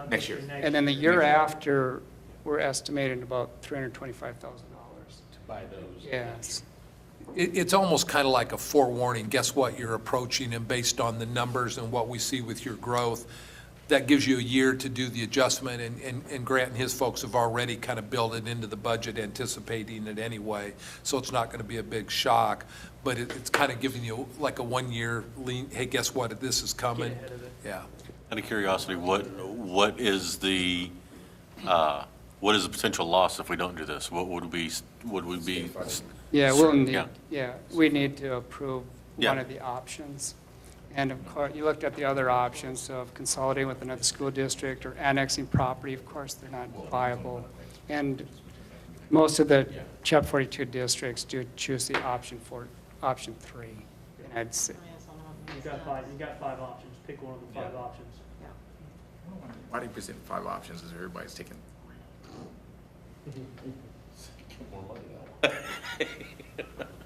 Next year. And then the year after, we're estimating about $325,000. To buy those. Yes. It's almost kind of like a forewarning. Guess what? You're approaching, and based on the numbers and what we see with your growth, that gives you a year to do the adjustment, and Grant and his folks have already kind of built it into the budget, anticipating it anyway, so it's not going to be a big shock, but it's kind of giving you like a 1 year lean, hey, guess what, this is coming. Get ahead of it. Yeah. Out of curiosity, what is the potential loss if we don't do this? What would we be? Yeah, we'll need, Yeah. yeah, we need to approve Yeah. one of the options. And of course, you looked at the other options of consolidating with another school district or annexing property. Of course, they're not viable. And most of the Chapter 42 districts do choose the option 3. And I'd say, You got five options. Pick one of the five options. Why do you present 5 options as everybody's taking?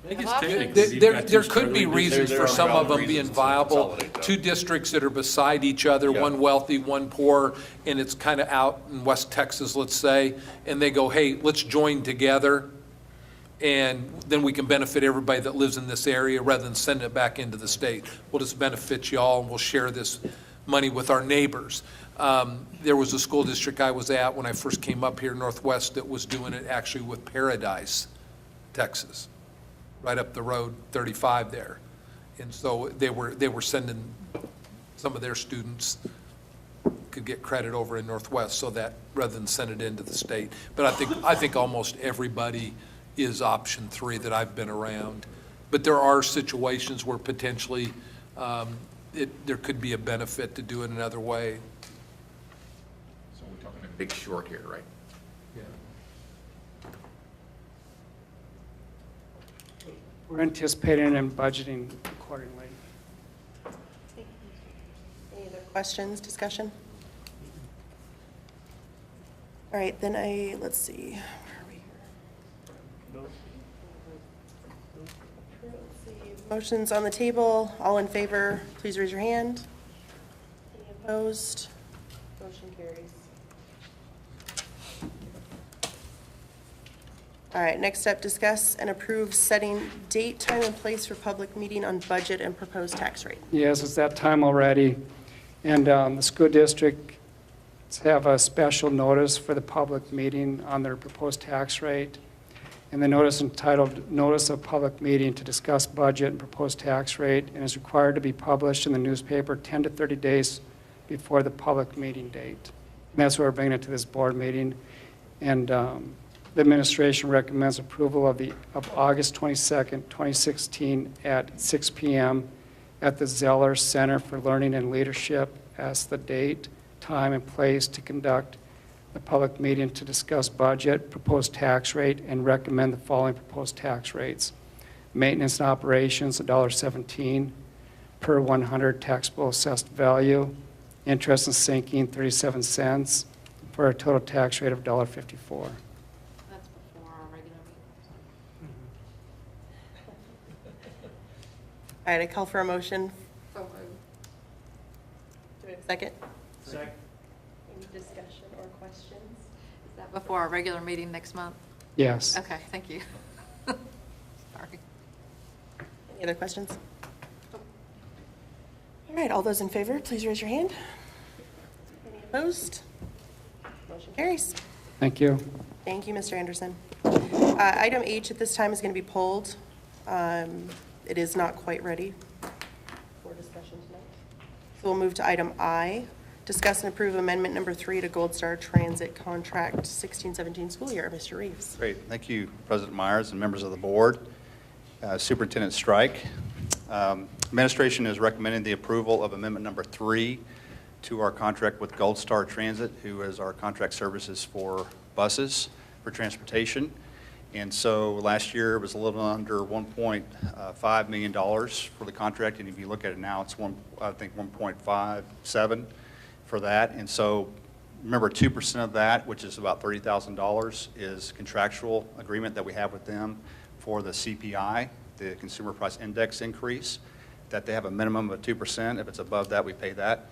There could be reasons for some of them being viable. 2 districts that are beside each other, one wealthy, one poor, and it's kind of out in West Texas, let's say, and they go, hey, let's join together, and then we can benefit everybody that lives in this area rather than sending it back into the state. We'll just benefit y'all, and we'll share this money with our neighbors. There was a school district I was at when I first came up here, Northwest, that was doing it actually with Paradise, Texas, right up the road, 35 there. And so they were sending, some of their students could get credit over in Northwest, so that, rather than send it into the state. But I think almost everybody is option 3 that I've been around. But there are situations where potentially there could be a benefit to do it another way. So we're talking a big short here, right? we're anticipating and budgeting accordingly. Any other questions, discussion? All right, then let's see, where are we here? Let's see, motions on the table, all in favor, please raise your hand. Any opposed? Motion carries. All right, next up, discuss and approve setting date, time, and place for public meeting on budget and proposed tax rate. Yes, it's that time already. And the school district have a special notice for the public meeting on their proposed tax rate. And the notice entitled Notice of Public Meeting to Discuss Budget and Proposed Tax Rate, and is required to be published in the newspaper 10 to 30 days before the public meeting date. And that's why we're bringing it to this board meeting. And the administration recommends approval of August 22nd, 2016 at 6 p.m. at the Zeller Center for Learning and Leadership as the date, time, and place to conduct the public meeting to discuss budget, proposed tax rate, and recommend the following proposed tax rates. Maintenance and operations, $1.17. per 100 taxable assessed value, interest and sinking 37 cents, for a total tax rate of $1.54. That's before our regular meeting. All right, I call for a motion. So moved. Do we have a second? Second. Any discussion or questions? Is that before our regular meeting next month? Yes. Okay, thank you. Sorry. Any other questions? All right, all those in favor, please raise your hand. Any opposed? Motion carries. Thank you. Thank you, Mr. Anderson. Item H at this time is going to be pulled. It is not quite ready for discussion tonight. So we'll move to item I, discuss and approve amendment number 3 to Gold Star Transit Contract 16-17 school year. Mr. Reeves. Great. Thank you, President Myers and members of the board. Superintendent Strike. Administration is recommending the approval of amendment number 3 to our contract with Gold Star Transit, who is our contract services for buses for transportation. And so last year it was a little under $1.5 million for the contract, and if you look at it now, it's I think 1.57 for that. And so remember, 2% of that, which is about $30,000, is contractual agreement that we have with them for the CPI, the Consumer Price Index increase, that they have a minimum of 2%. If it's above that, we pay that.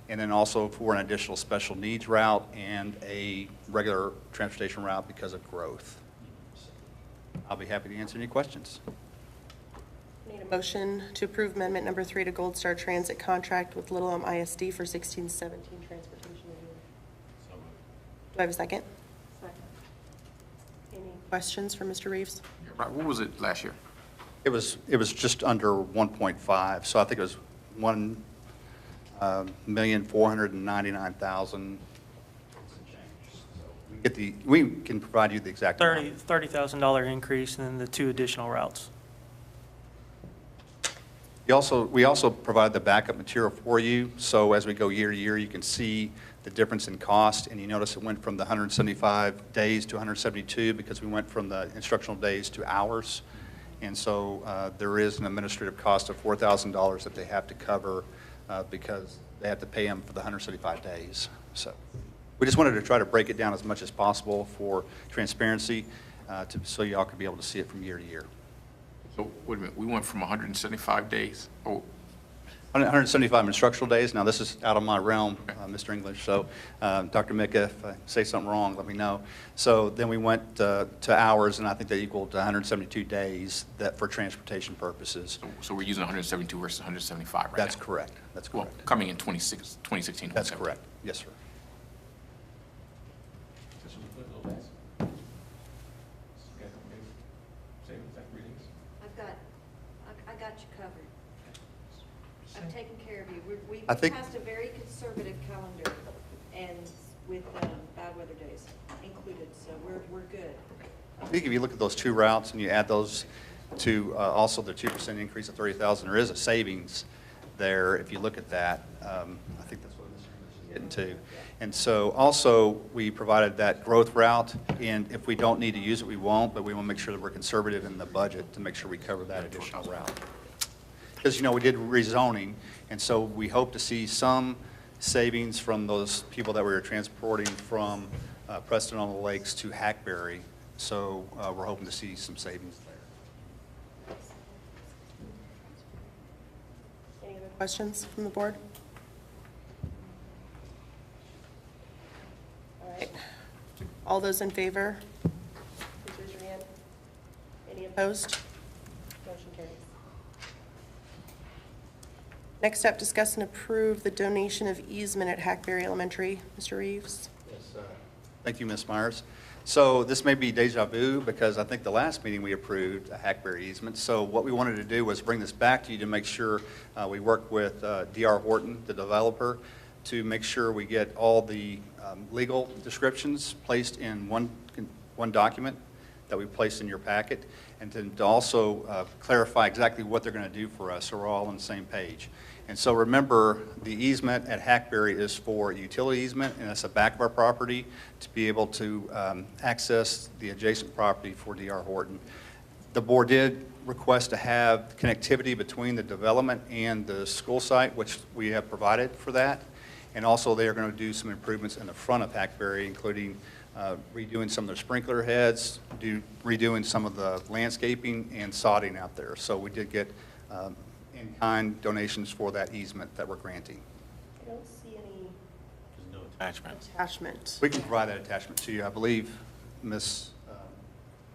And then also for an additional special needs route and a regular transportation route because of growth. I'll be happy to answer any questions. Need a motion to approve amendment number 3 to Gold Star Transit contract with Little Elm ISD for 16-17 transportation. Do I have a second? Second. Any questions for Mr. Reeves? Right, what was it last year? It was just under 1.5, so I think it was 1,499,000. We can provide you the exact amount. $30,000 increase and then the 2 additional routes. We also provide the backup material for you, so as we go year to year, you can see the difference in cost, and you notice it went from the 175 days to 172 because we went from the instructional days to hours. And so there is an administrative cost of $4,000 that they have to cover because they have to pay them for the 175 days. So we just wanted to try to break it down as much as possible for transparency so y'all could be able to see it from year to year. So, wait a minute, we went from 175 days, 175 instructional days. Now, this is out of my realm, Mr. English, so Dr. Micka, if I say something wrong, let me know. So then we went to hours, and I think they equaled to 172 days that for transportation purposes. so we're using 172 versus 175 right now? That's correct. That's correct. Well, coming in 2016. That's correct. Yes, sir. I got you covered. I've taken care of you. We I think- passed a very conservative calendar and with bad weather days included, so we're good. I think if you look at those 2 routes and you add those to also the 2% increase of 30,000, there is a savings there if you look at that. I think that's what Mr. English is getting to. And so also we provided that growth route, and if we don't need to use it, we won't, but we want to make sure that we're conservative in the budget to make sure we cover that additional route. Because, you know, we did rezoning, and so we hope to see some savings from those people that we were transporting from Preston on the Lakes to Hackberry. So we're hoping to see some savings there. Any other questions from the board? All right. All those in favor, please raise your hand. Any opposed? Motion carries. Next up, discuss and approve the donation of easement at Hackberry Elementary. Mr. Reeves? Yes, thank you, Ms. Myers. So this may be deja vu because I think the last meeting we approved a Hackberry easement. So what we wanted to do was bring this back to you to make sure we work with D.R. Horton, the developer, to make sure we get all the legal descriptions placed in one document that we placed in your packet, and then to also clarify exactly what they're going to do for us so we're all on the same page. And so remember, the easement at Hackberry is for utility easement, and it's the back of our property to be able to access the adjacent property for D.R. Horton. The board did request to have connectivity between the development and the school site, which we have provided for that. And also, they are going to do some improvements in the front of Hackberry, including redoing some of their sprinkler heads, redoing some of the landscaping and sodding out there. So we did get in-kind donations for that easement that we're granting. I don't see any There's no attachment. attachment. We can provide that attachment to you. I believe Ms.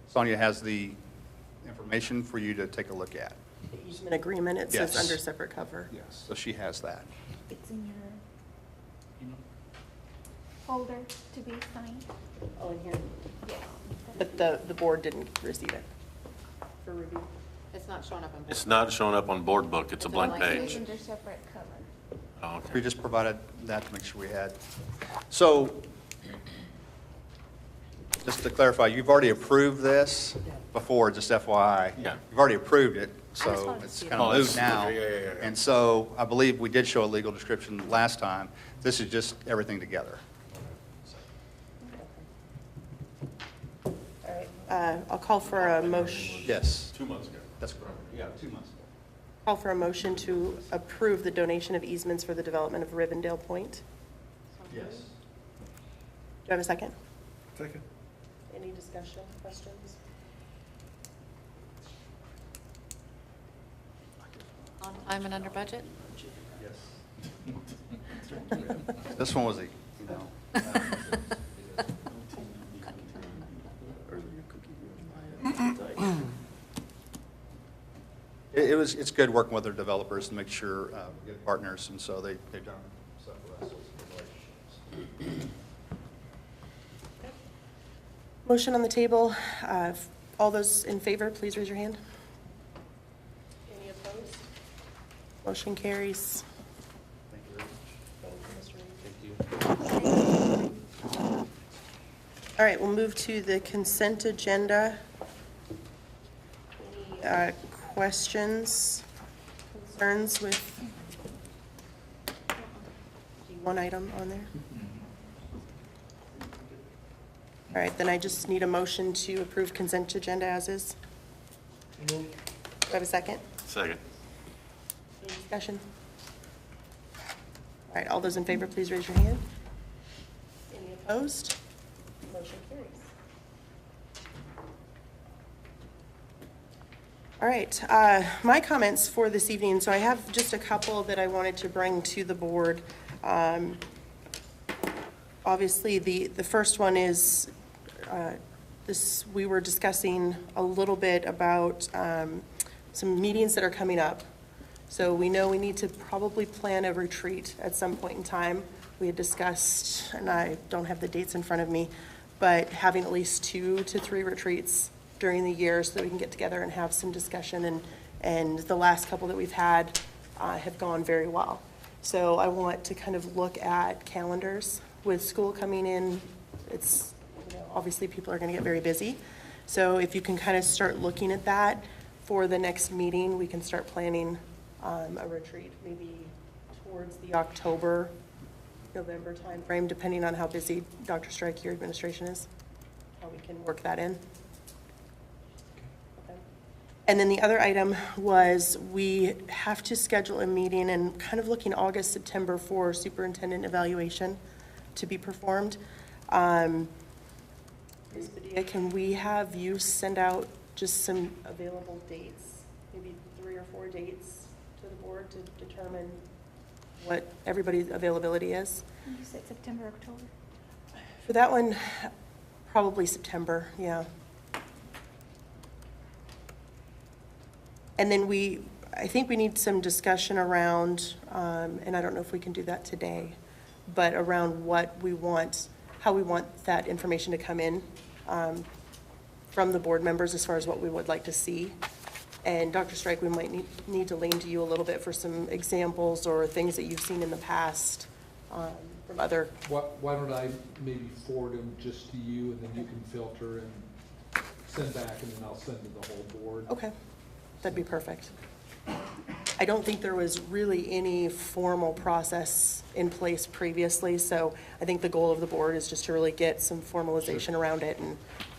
Sonia has the information for you to take a look at. The easement agreement, it says Yes. under separate cover. Yes, so she has that. It's in your folder to be signed. Oh, in here? Yes. But the board didn't receive it for review. It's not showing up on. It's not showing up on board book, it's a blank It's page. under separate cover. Oh, okay. We just provided that to make sure we had. So, just to clarify, you've already approved this before, just FYI. Yeah. You've already approved it, just so wanted to it's see kind it. of Oh, moved it's- now. okay, yeah. And so, I believe we did show a legal description last time. This is just everything together. All right, I'll call for a motion. Yes, 2 months ago. that's correct. Yeah, 2 months. Call for a motion to approve the donation of easements for the development of Rivendell Point. Yes. Do I have a second? Second. Any discussion, questions? On time and under budget? This one was it's good working with their developers to make sure we get partners, and so they've done stuff for us. Motion on the table. All those in favor, please raise your hand. Any opposed? Motion carries. All right, we'll move to the consent agenda. Any questions, concerns with one item on there? All right, then I just need a motion to approve consent agenda as is. Do I have a second? Second. Any discussion? All right, all those in favor, please raise your hand. Any opposed? Motion carries. All right, my comments for this evening, so I have just a couple that I wanted to bring to the board. Obviously, the first one is we were discussing a little bit about some meetings that are coming up. So we know we need to probably plan a retreat at some point in time. We had discussed, and I don't have the dates in front of me, but having at least 2 to 3 retreats during the year so that we can get together and have some discussion. And the last couple that we've had have gone very well. So I want to kind of look at calendars. With school coming in, it's, obviously people are going to get very busy. So if you can kind of start looking at that for the next meeting, we can start planning a retreat, maybe towards the October, November timeframe, depending on how busy Dr. Strike, your administration is, how we can work that in. Okay. And then the other item was we have to schedule a meeting and kind of looking August, September for superintendent evaluation to be performed. Ms. Padilla, can we have you send out just some available dates, maybe 3 or 4 dates to the board to determine what everybody's availability is? You said September, October. For that one, probably September, yeah. And then I think we need some discussion around, and I don't know if we can do that today, but around what we want, how we want that information to come in from the board members as far as what we would like to see. And Dr. Strike, we might need to lean to you a little bit for some examples or things that you've seen in the past from other. Why don't I maybe forward them just to you, and then you can filter and send back, and then I'll send to the whole board. Okay, that'd be perfect. I don't think there was really any formal process in place previously, so I think the goal of the board is just to really get some formalization around it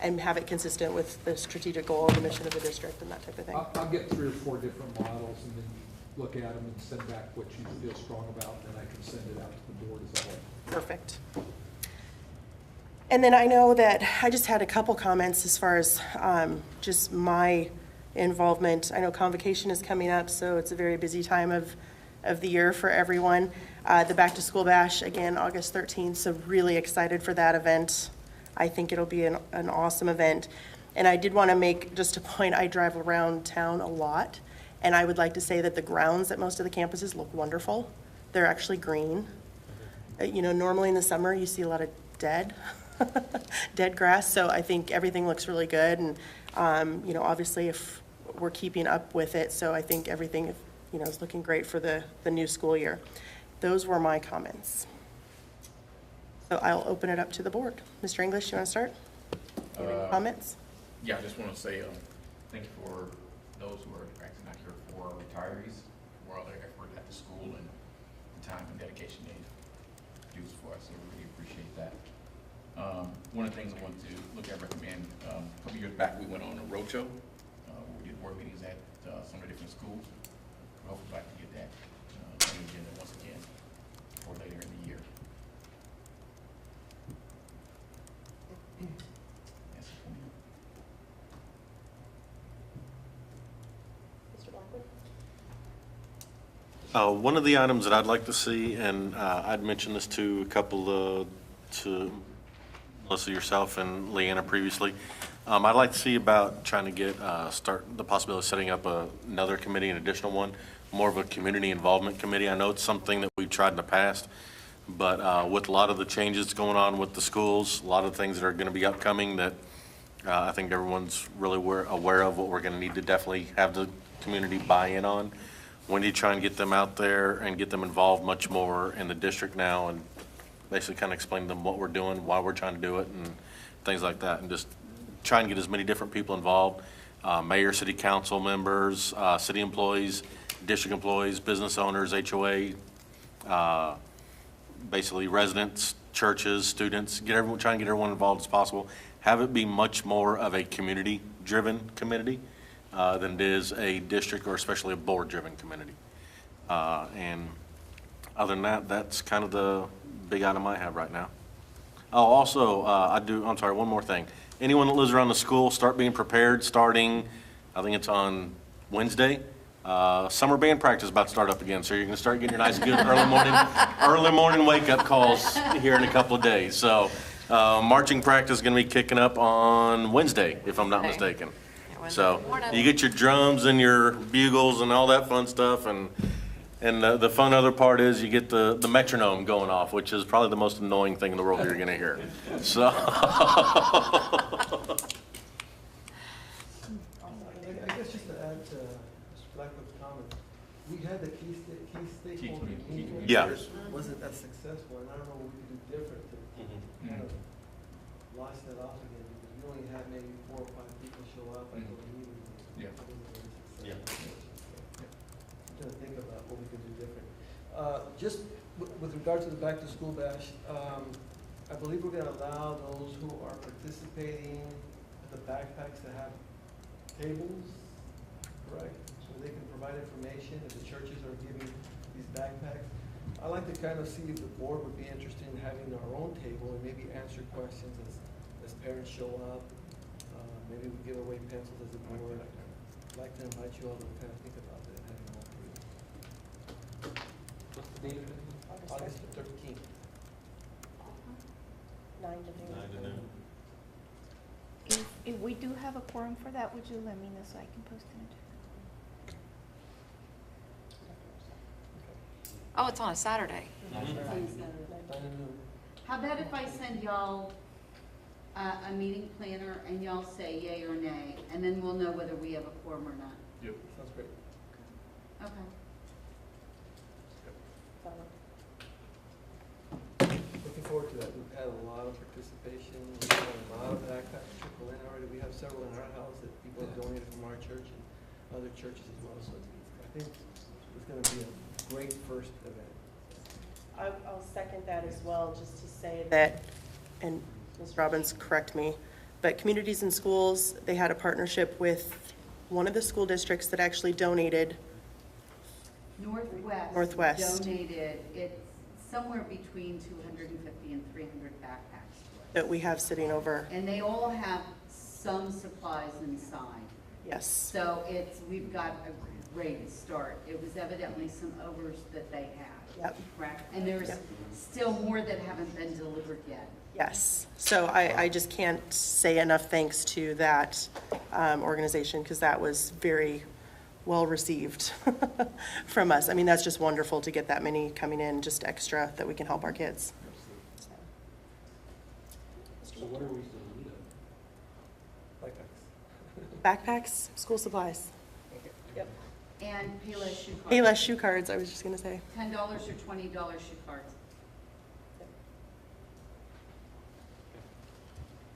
and have it consistent with the strategic goal, the mission of the district, and that type of thing. I'll get 3 or 4 different models and then look at them and send back what you feel strong about, and then I can send it out to the board as a whole. Perfect. And then I know that I just had a couple comments as far as just my involvement. I know convocation is coming up, so it's a very busy time of the year for everyone. The Back to School Bash, again, August 13th, so really excited for that event. I think it'll be an awesome event. And I did want to make just a point, I drive around town a lot, and I would like to say that the grounds at most of the campuses look wonderful. They're actually green. You know, normally in the summer, you see a lot of dead grass, so I think everything looks really good. And, you know, obviously if we're keeping up with it, so I think everything, you know, is looking great for the new school year. Those were my comments. So I'll open it up to the board. Mr. English, you want to start? You have any comments? Yeah, I just want to say thank you for those who are actually not here for retirees, for all their effort at the school and the time and dedication they use for us. So we really appreciate that. One of the things I want to recommend, a couple years back we went on a roadshow. We did work meetings at some of the different schools. We hope we'd like to get that on the agenda once again for later in the year. That's it for me. Mr. Blackwood? One of the items that I'd like to see, and I'd mentioned this to a couple to Melissa, yourself, and Leanna previously. I'd like to see about trying to get start the possibility of setting up another committee, an additional one, more of a community involvement committee. I know it's something that we've tried in the past, but with a lot of the changes going on with the schools, a lot of things that are going to be upcoming that I think everyone's really aware of what we're going to need to definitely have the community buy in on. We need to try and get them out there and get them involved much more in the district now, and basically kind of explain to them what we're doing, why we're trying to do it, and things like that, and just try and get as many different people involved, mayor, city council members, city employees, district employees, business owners, HOA, basically residents, churches, students, try and get everyone involved as possible. Have it be much more of a community-driven committee than it is a district or especially a board-driven committee. And other than that, that's kind of the big item I have right now. Oh, also, I'm sorry, one more thing. Anyone that lives around the school, start being prepared, starting, I think it's on Wednesday. Summer band practice is about to start up again, so you're gonna start getting your nice good early morning wake-up calls here in a couple of days. So, marching practice is gonna be kicking up on Wednesday, if I'm not mistaken. So, you get your drums and your bugles and all that fun stuff, and the fun other part is you get the metronome going off, which is probably the most annoying thing in the world you're going to hear. So. I guess just to add to Mr. Blackwood's comment, we had the key stakeholder meeting. Yeah. Wasn't that successful, and I don't know what we could do different to kind of launch that off again, because we only had maybe 4 or 5 people show up at the meeting. Yeah. Yeah. To think about what we could do different. Just with regard to the Back to School Bash, I believe we're gonna allow those who are participating with the backpacks to have tables, correct? So they can provide information if the churches are giving these backpacks. I'd like to kind of see if the board would be interested in having our own table and maybe answer questions as parents show up. Maybe we give away pencils as a board. I'd like to invite you all to kind of think about that, having all three. What's the date of it? August the 13th. 9 to noon. If we do have a quorum for that, would you let me know so I can post it? Oh, it's on a Saturday. How about if I send y'all a meeting planner and y'all say yay or nay, and then we'll know whether we have a quorum or not? Yep. Sounds great. Okay. Looking forward to that. We've had a lot of participation. We've had a lot of backpacks trickle in already. We have several in our house that people have donated from our church and other churches as well. So I think think it's gonna be a great first event. I'll second that as well, just to say that, and Ms. Robbins, correct me, but Communities in Schools, they had a partnership with one of the school districts that actually donated. Northwest. Donated, it's somewhere between 250 and 300 backpacks to us. That we have sitting over. And they all have some supplies inside. Yes. So we've got a great start. It was evidently some overs that they had. Yep. Correct? And there's still more that haven't been delivered yet. Yes. So I just can't say enough thanks to that organization, because that was very well received from us. I mean, that's just wonderful to get that many coming in, just extra, that we can help our kids. So what are we still in need of? Backpacks, school supplies. Yep. And Payless shoe cards. Payless shoe cards, I was just going to say. $10 or $20 shoe cards.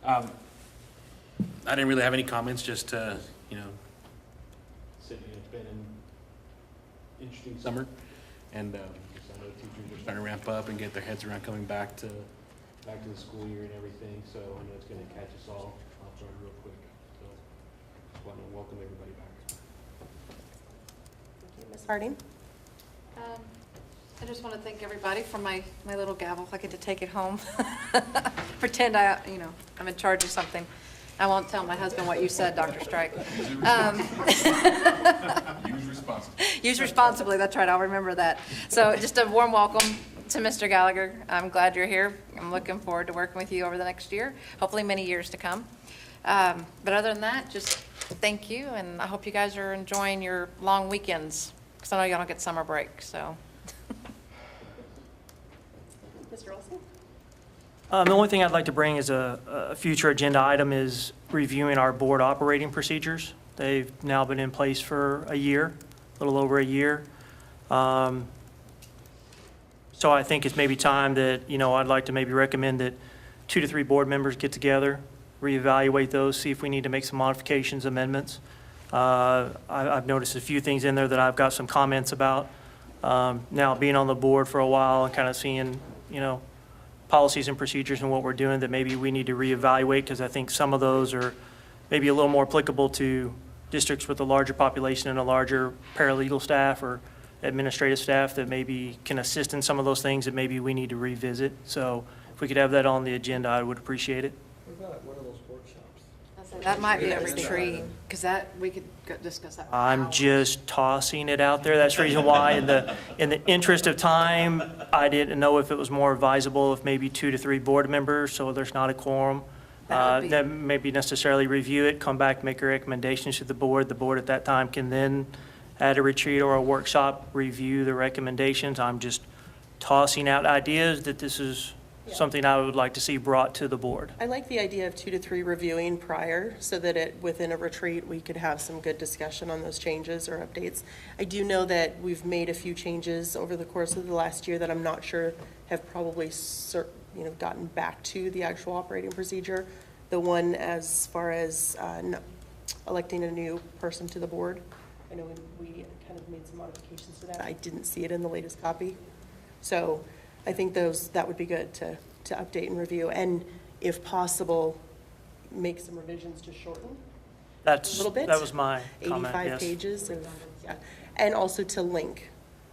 I didn't really have any comments, just, it's been an interesting summer, and just I know teachers are starting to ramp up and get their heads around coming back to the school year and everything, so I know it's going to catch us all off guard real quick. So just want to welcome everybody back. Ms. Harding? I just want to thank everybody for my little gavel. I get to take it home. Pretend I'm in charge of something. I won't tell my husband what you said, Dr. Strike. Use responsibly. Use responsibly, that's right, I'll remember that. So just a warm welcome to Mr. Gallagher. I'm glad you're here. I'm looking forward to working with you over the next year, hopefully many years to come. But other than that, just thank you, and I hope you guys are enjoying your long weekends, because I know y'all don't get summer break, so. Mr. Olson? The only thing I'd like to bring as a future agenda item is reviewing our board operating procedures. They've now been in place for a year, a little over a year. So I think it's maybe time that, I'd like to maybe recommend that 2 to 3 board members get together, reevaluate those, see if we need to make some modifications, amendments. I've noticed a few things in there that I've got some comments about. Now, being on the board for a while and kind of seeing, policies and procedures and what we're doing, that maybe we need to reevaluate, because I think some of those are maybe a little more applicable to districts with a larger population and a larger paralegal staff or administrative staff that maybe can assist in some of those things that maybe we need to revisit. So if we could have that on the agenda, I would appreciate it. What about one of those workshops? That might be a retreat, because we could discuss that. I'm just tossing it out there. That's the reason why, in the interest of time, I didn't know if it was more advisable if maybe 2 to 3 board members, so there's not a quorum. That maybe necessarily review it, come back, make a recommendation to the board. The board at that time can then, at a retreat or a workshop, review the recommendations. I'm just tossing out ideas that this is something I would like to see brought to the board. I like the idea of 2 to 3 reviewing prior, so that within a retreat, we could have some good discussion on those changes or updates. I do know that we've made a few changes over the course of the last year that I'm not sure have probably gotten back to the actual operating procedure. The one as far as electing a new person to the board. I know we kind of made some modifications to that. I didn't see it in the latest copy. So I think that would be good to update and review, and if possible, make some revisions to shorten a little bit. That was my comment, 85 yes. pages of, and also to link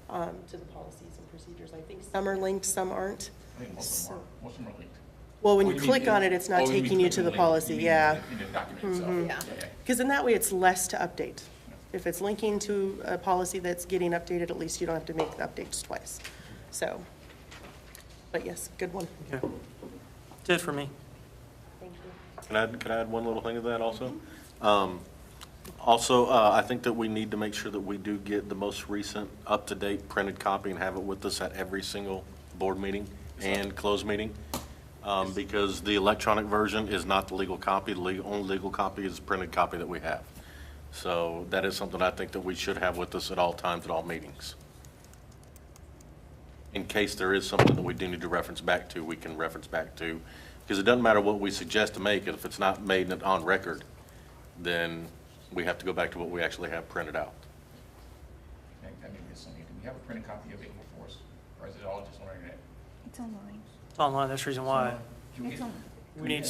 to the policies and procedures. I think some are linked, some aren't. I think most of them are linked. Well, when Oh, you you click mean on it, it's not you mean taking you click to the the link. policy, You mean yeah. in the document itself. Mhm. Yeah. Because in that way, it's less to update. If it's linking to a policy that's getting updated, at least you don't have to make the updates twice. So, but yes, good one. Okay. That's it for me. Thank you. Can I add one little thing to that also? Also, I think that we need to make sure that we do get the most recent, up-to-date printed copy and have it with us at every single board meeting and closed meeting. Because the electronic version is not the legal copy. The only legal copy is the printed copy that we have. So that is something I think that we should have with us at all times, at all meetings. In case there is something that we do need to reference back to, we can reference back to. Because it doesn't matter what we suggest to make, if it's not made on record, then we have to go back to what we actually have printed out. Ms. Sonia, do we have a printed copy of it for us, or is it all just on the internet? It's online. It's online, that's the reason why. It's online.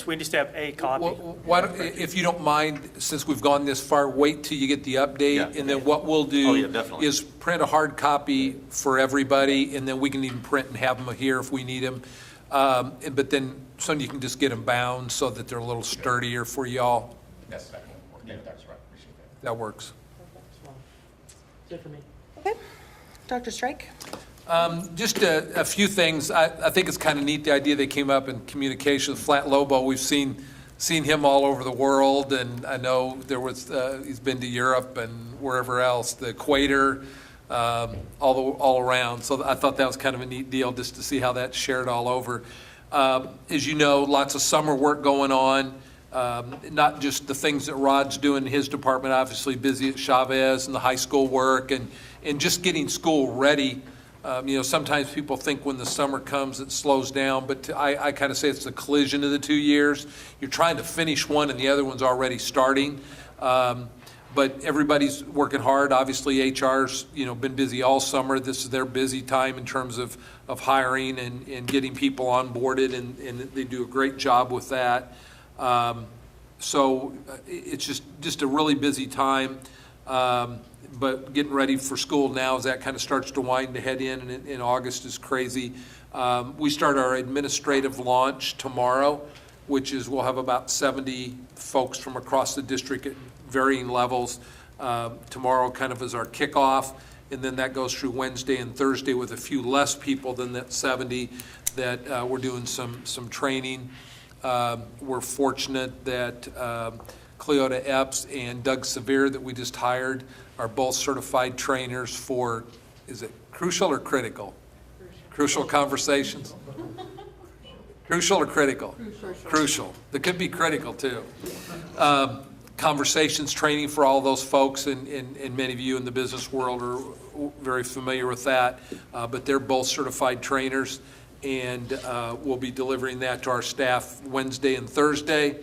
We just have a copy. Why don't, if you don't mind, since we've gone this far, wait till you get the update, Yeah. and then what we'll Oh, yeah, do definitely. is print a hard copy for everybody, and then we can even print and have them here if we need them. But then, Sonia, you can just get them bound so that they're a little sturdier for y'all. That's exactly what, yeah, that's right, appreciate that. That works. That's it for me. Okay. Dr. Strike? Just a few things. I think it's kind of neat, the idea they came up in communication with Flat Lobo. We've seen him all over the world, and I know there was, he's been to Europe and wherever else, the equator, all around. So I thought that was kind of a neat deal just to see how that's shared all over. As you know, lots of summer work going on. Not just the things that Rod's doing in his department, obviously busy at Chavez and the high school work and just getting school ready. Sometimes people think when the summer comes it slows down, but I kind of say it's the collision of the 2 years. You're trying to finish one and the other one's already starting. But everybody's working hard. Obviously, HR's been busy all summer. This is their busy time in terms of hiring and getting people onboarded, and they do a great job with that. So it's just a really busy time. But getting ready for school now as that kind of starts to wind to head in August is crazy. We start our administrative launch tomorrow, which is we'll have about 70 folks from across the district at varying levels. Tomorrow kind of is our kickoff, and then that goes through Wednesday and Thursday with a few less people than that 70 that we're doing some training. We're fortunate that Cleota Epps and Doug Severe that we just hired are both certified trainers for, is it crucial or critical? Crucial conversations? Crucial or critical? Crucial. That could be critical too. Conversations training for all those folks, and many of you in the business world are very familiar with that, but they're both certified trainers, and we'll be delivering that to our staff Wednesday and Thursday.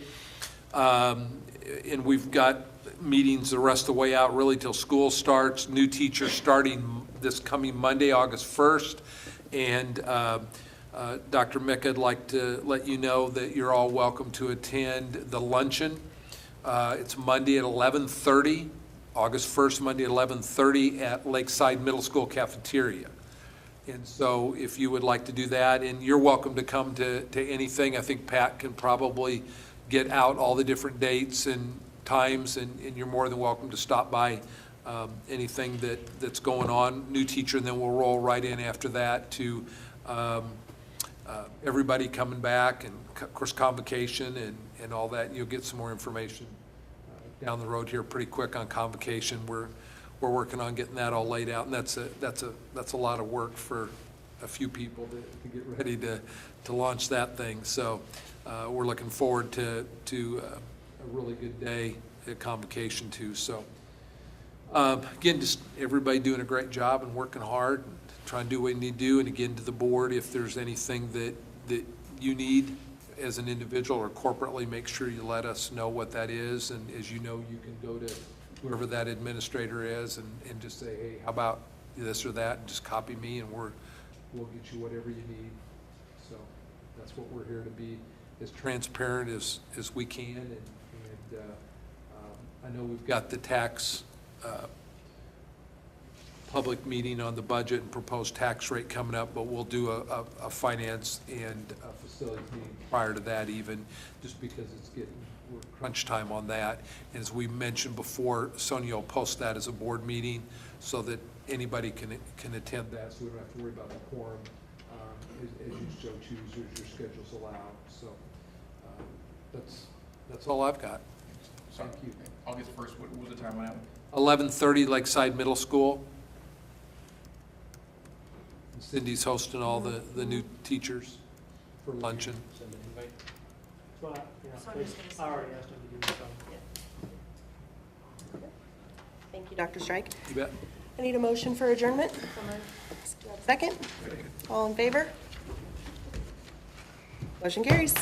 And we've got meetings the rest of the way out really till school starts. New teachers starting this coming Monday, August 1st. And Dr. Mick, I'd like to let you know that you're all welcome to attend the luncheon. It's Monday at 11:30, August 1st, Monday at 11:30 at Lakeside Middle School cafeteria. And so if you would like to do that, and you're welcome to come to anything. I think Pat can probably get out all the different dates and times, and you're more than welcome to stop by anything that's going on. New teacher, and then we'll roll right in after that to everybody coming back, and of course convocation and all that. You'll get some more information down the road here pretty quick on convocation. We're working on getting that all laid out, and that's a lot of work for a few people to get ready to launch that thing. So we're looking forward to a really good day at convocation too. So again, just everybody doing a great job and working hard and trying to do what you need to do. And again, to the board, if there's anything that you need as an individual or corporately, make sure you let us know what that is. And as you know, you can go to whoever that administrator is and just say, hey, how about this or that, and just copy me, and we'll get you whatever you need. So that's what we're here to be, as transparent as we can. And I know we've got the tax public meeting on the budget and proposed tax rate coming up, but we'll do a finance and a facilities meeting prior to that even, just because we're crunch time on that. And as we mentioned before, Sonia will post that as a board meeting so that anybody can attend that, so we don't have to worry about the quorum as you so choose, or as your schedules allow. So that's all I've got. Thank you. August 1st, what was the time on that? 11:30 Lakeside Middle School. Cindy's hosting all the new teachers for luncheon. Send an invite. So I'm just gonna say- I already asked him to do so. Thank you, Dr. Strike. You bet. I need a motion for adjournment. Do I have a second? All in favor? Motion carries.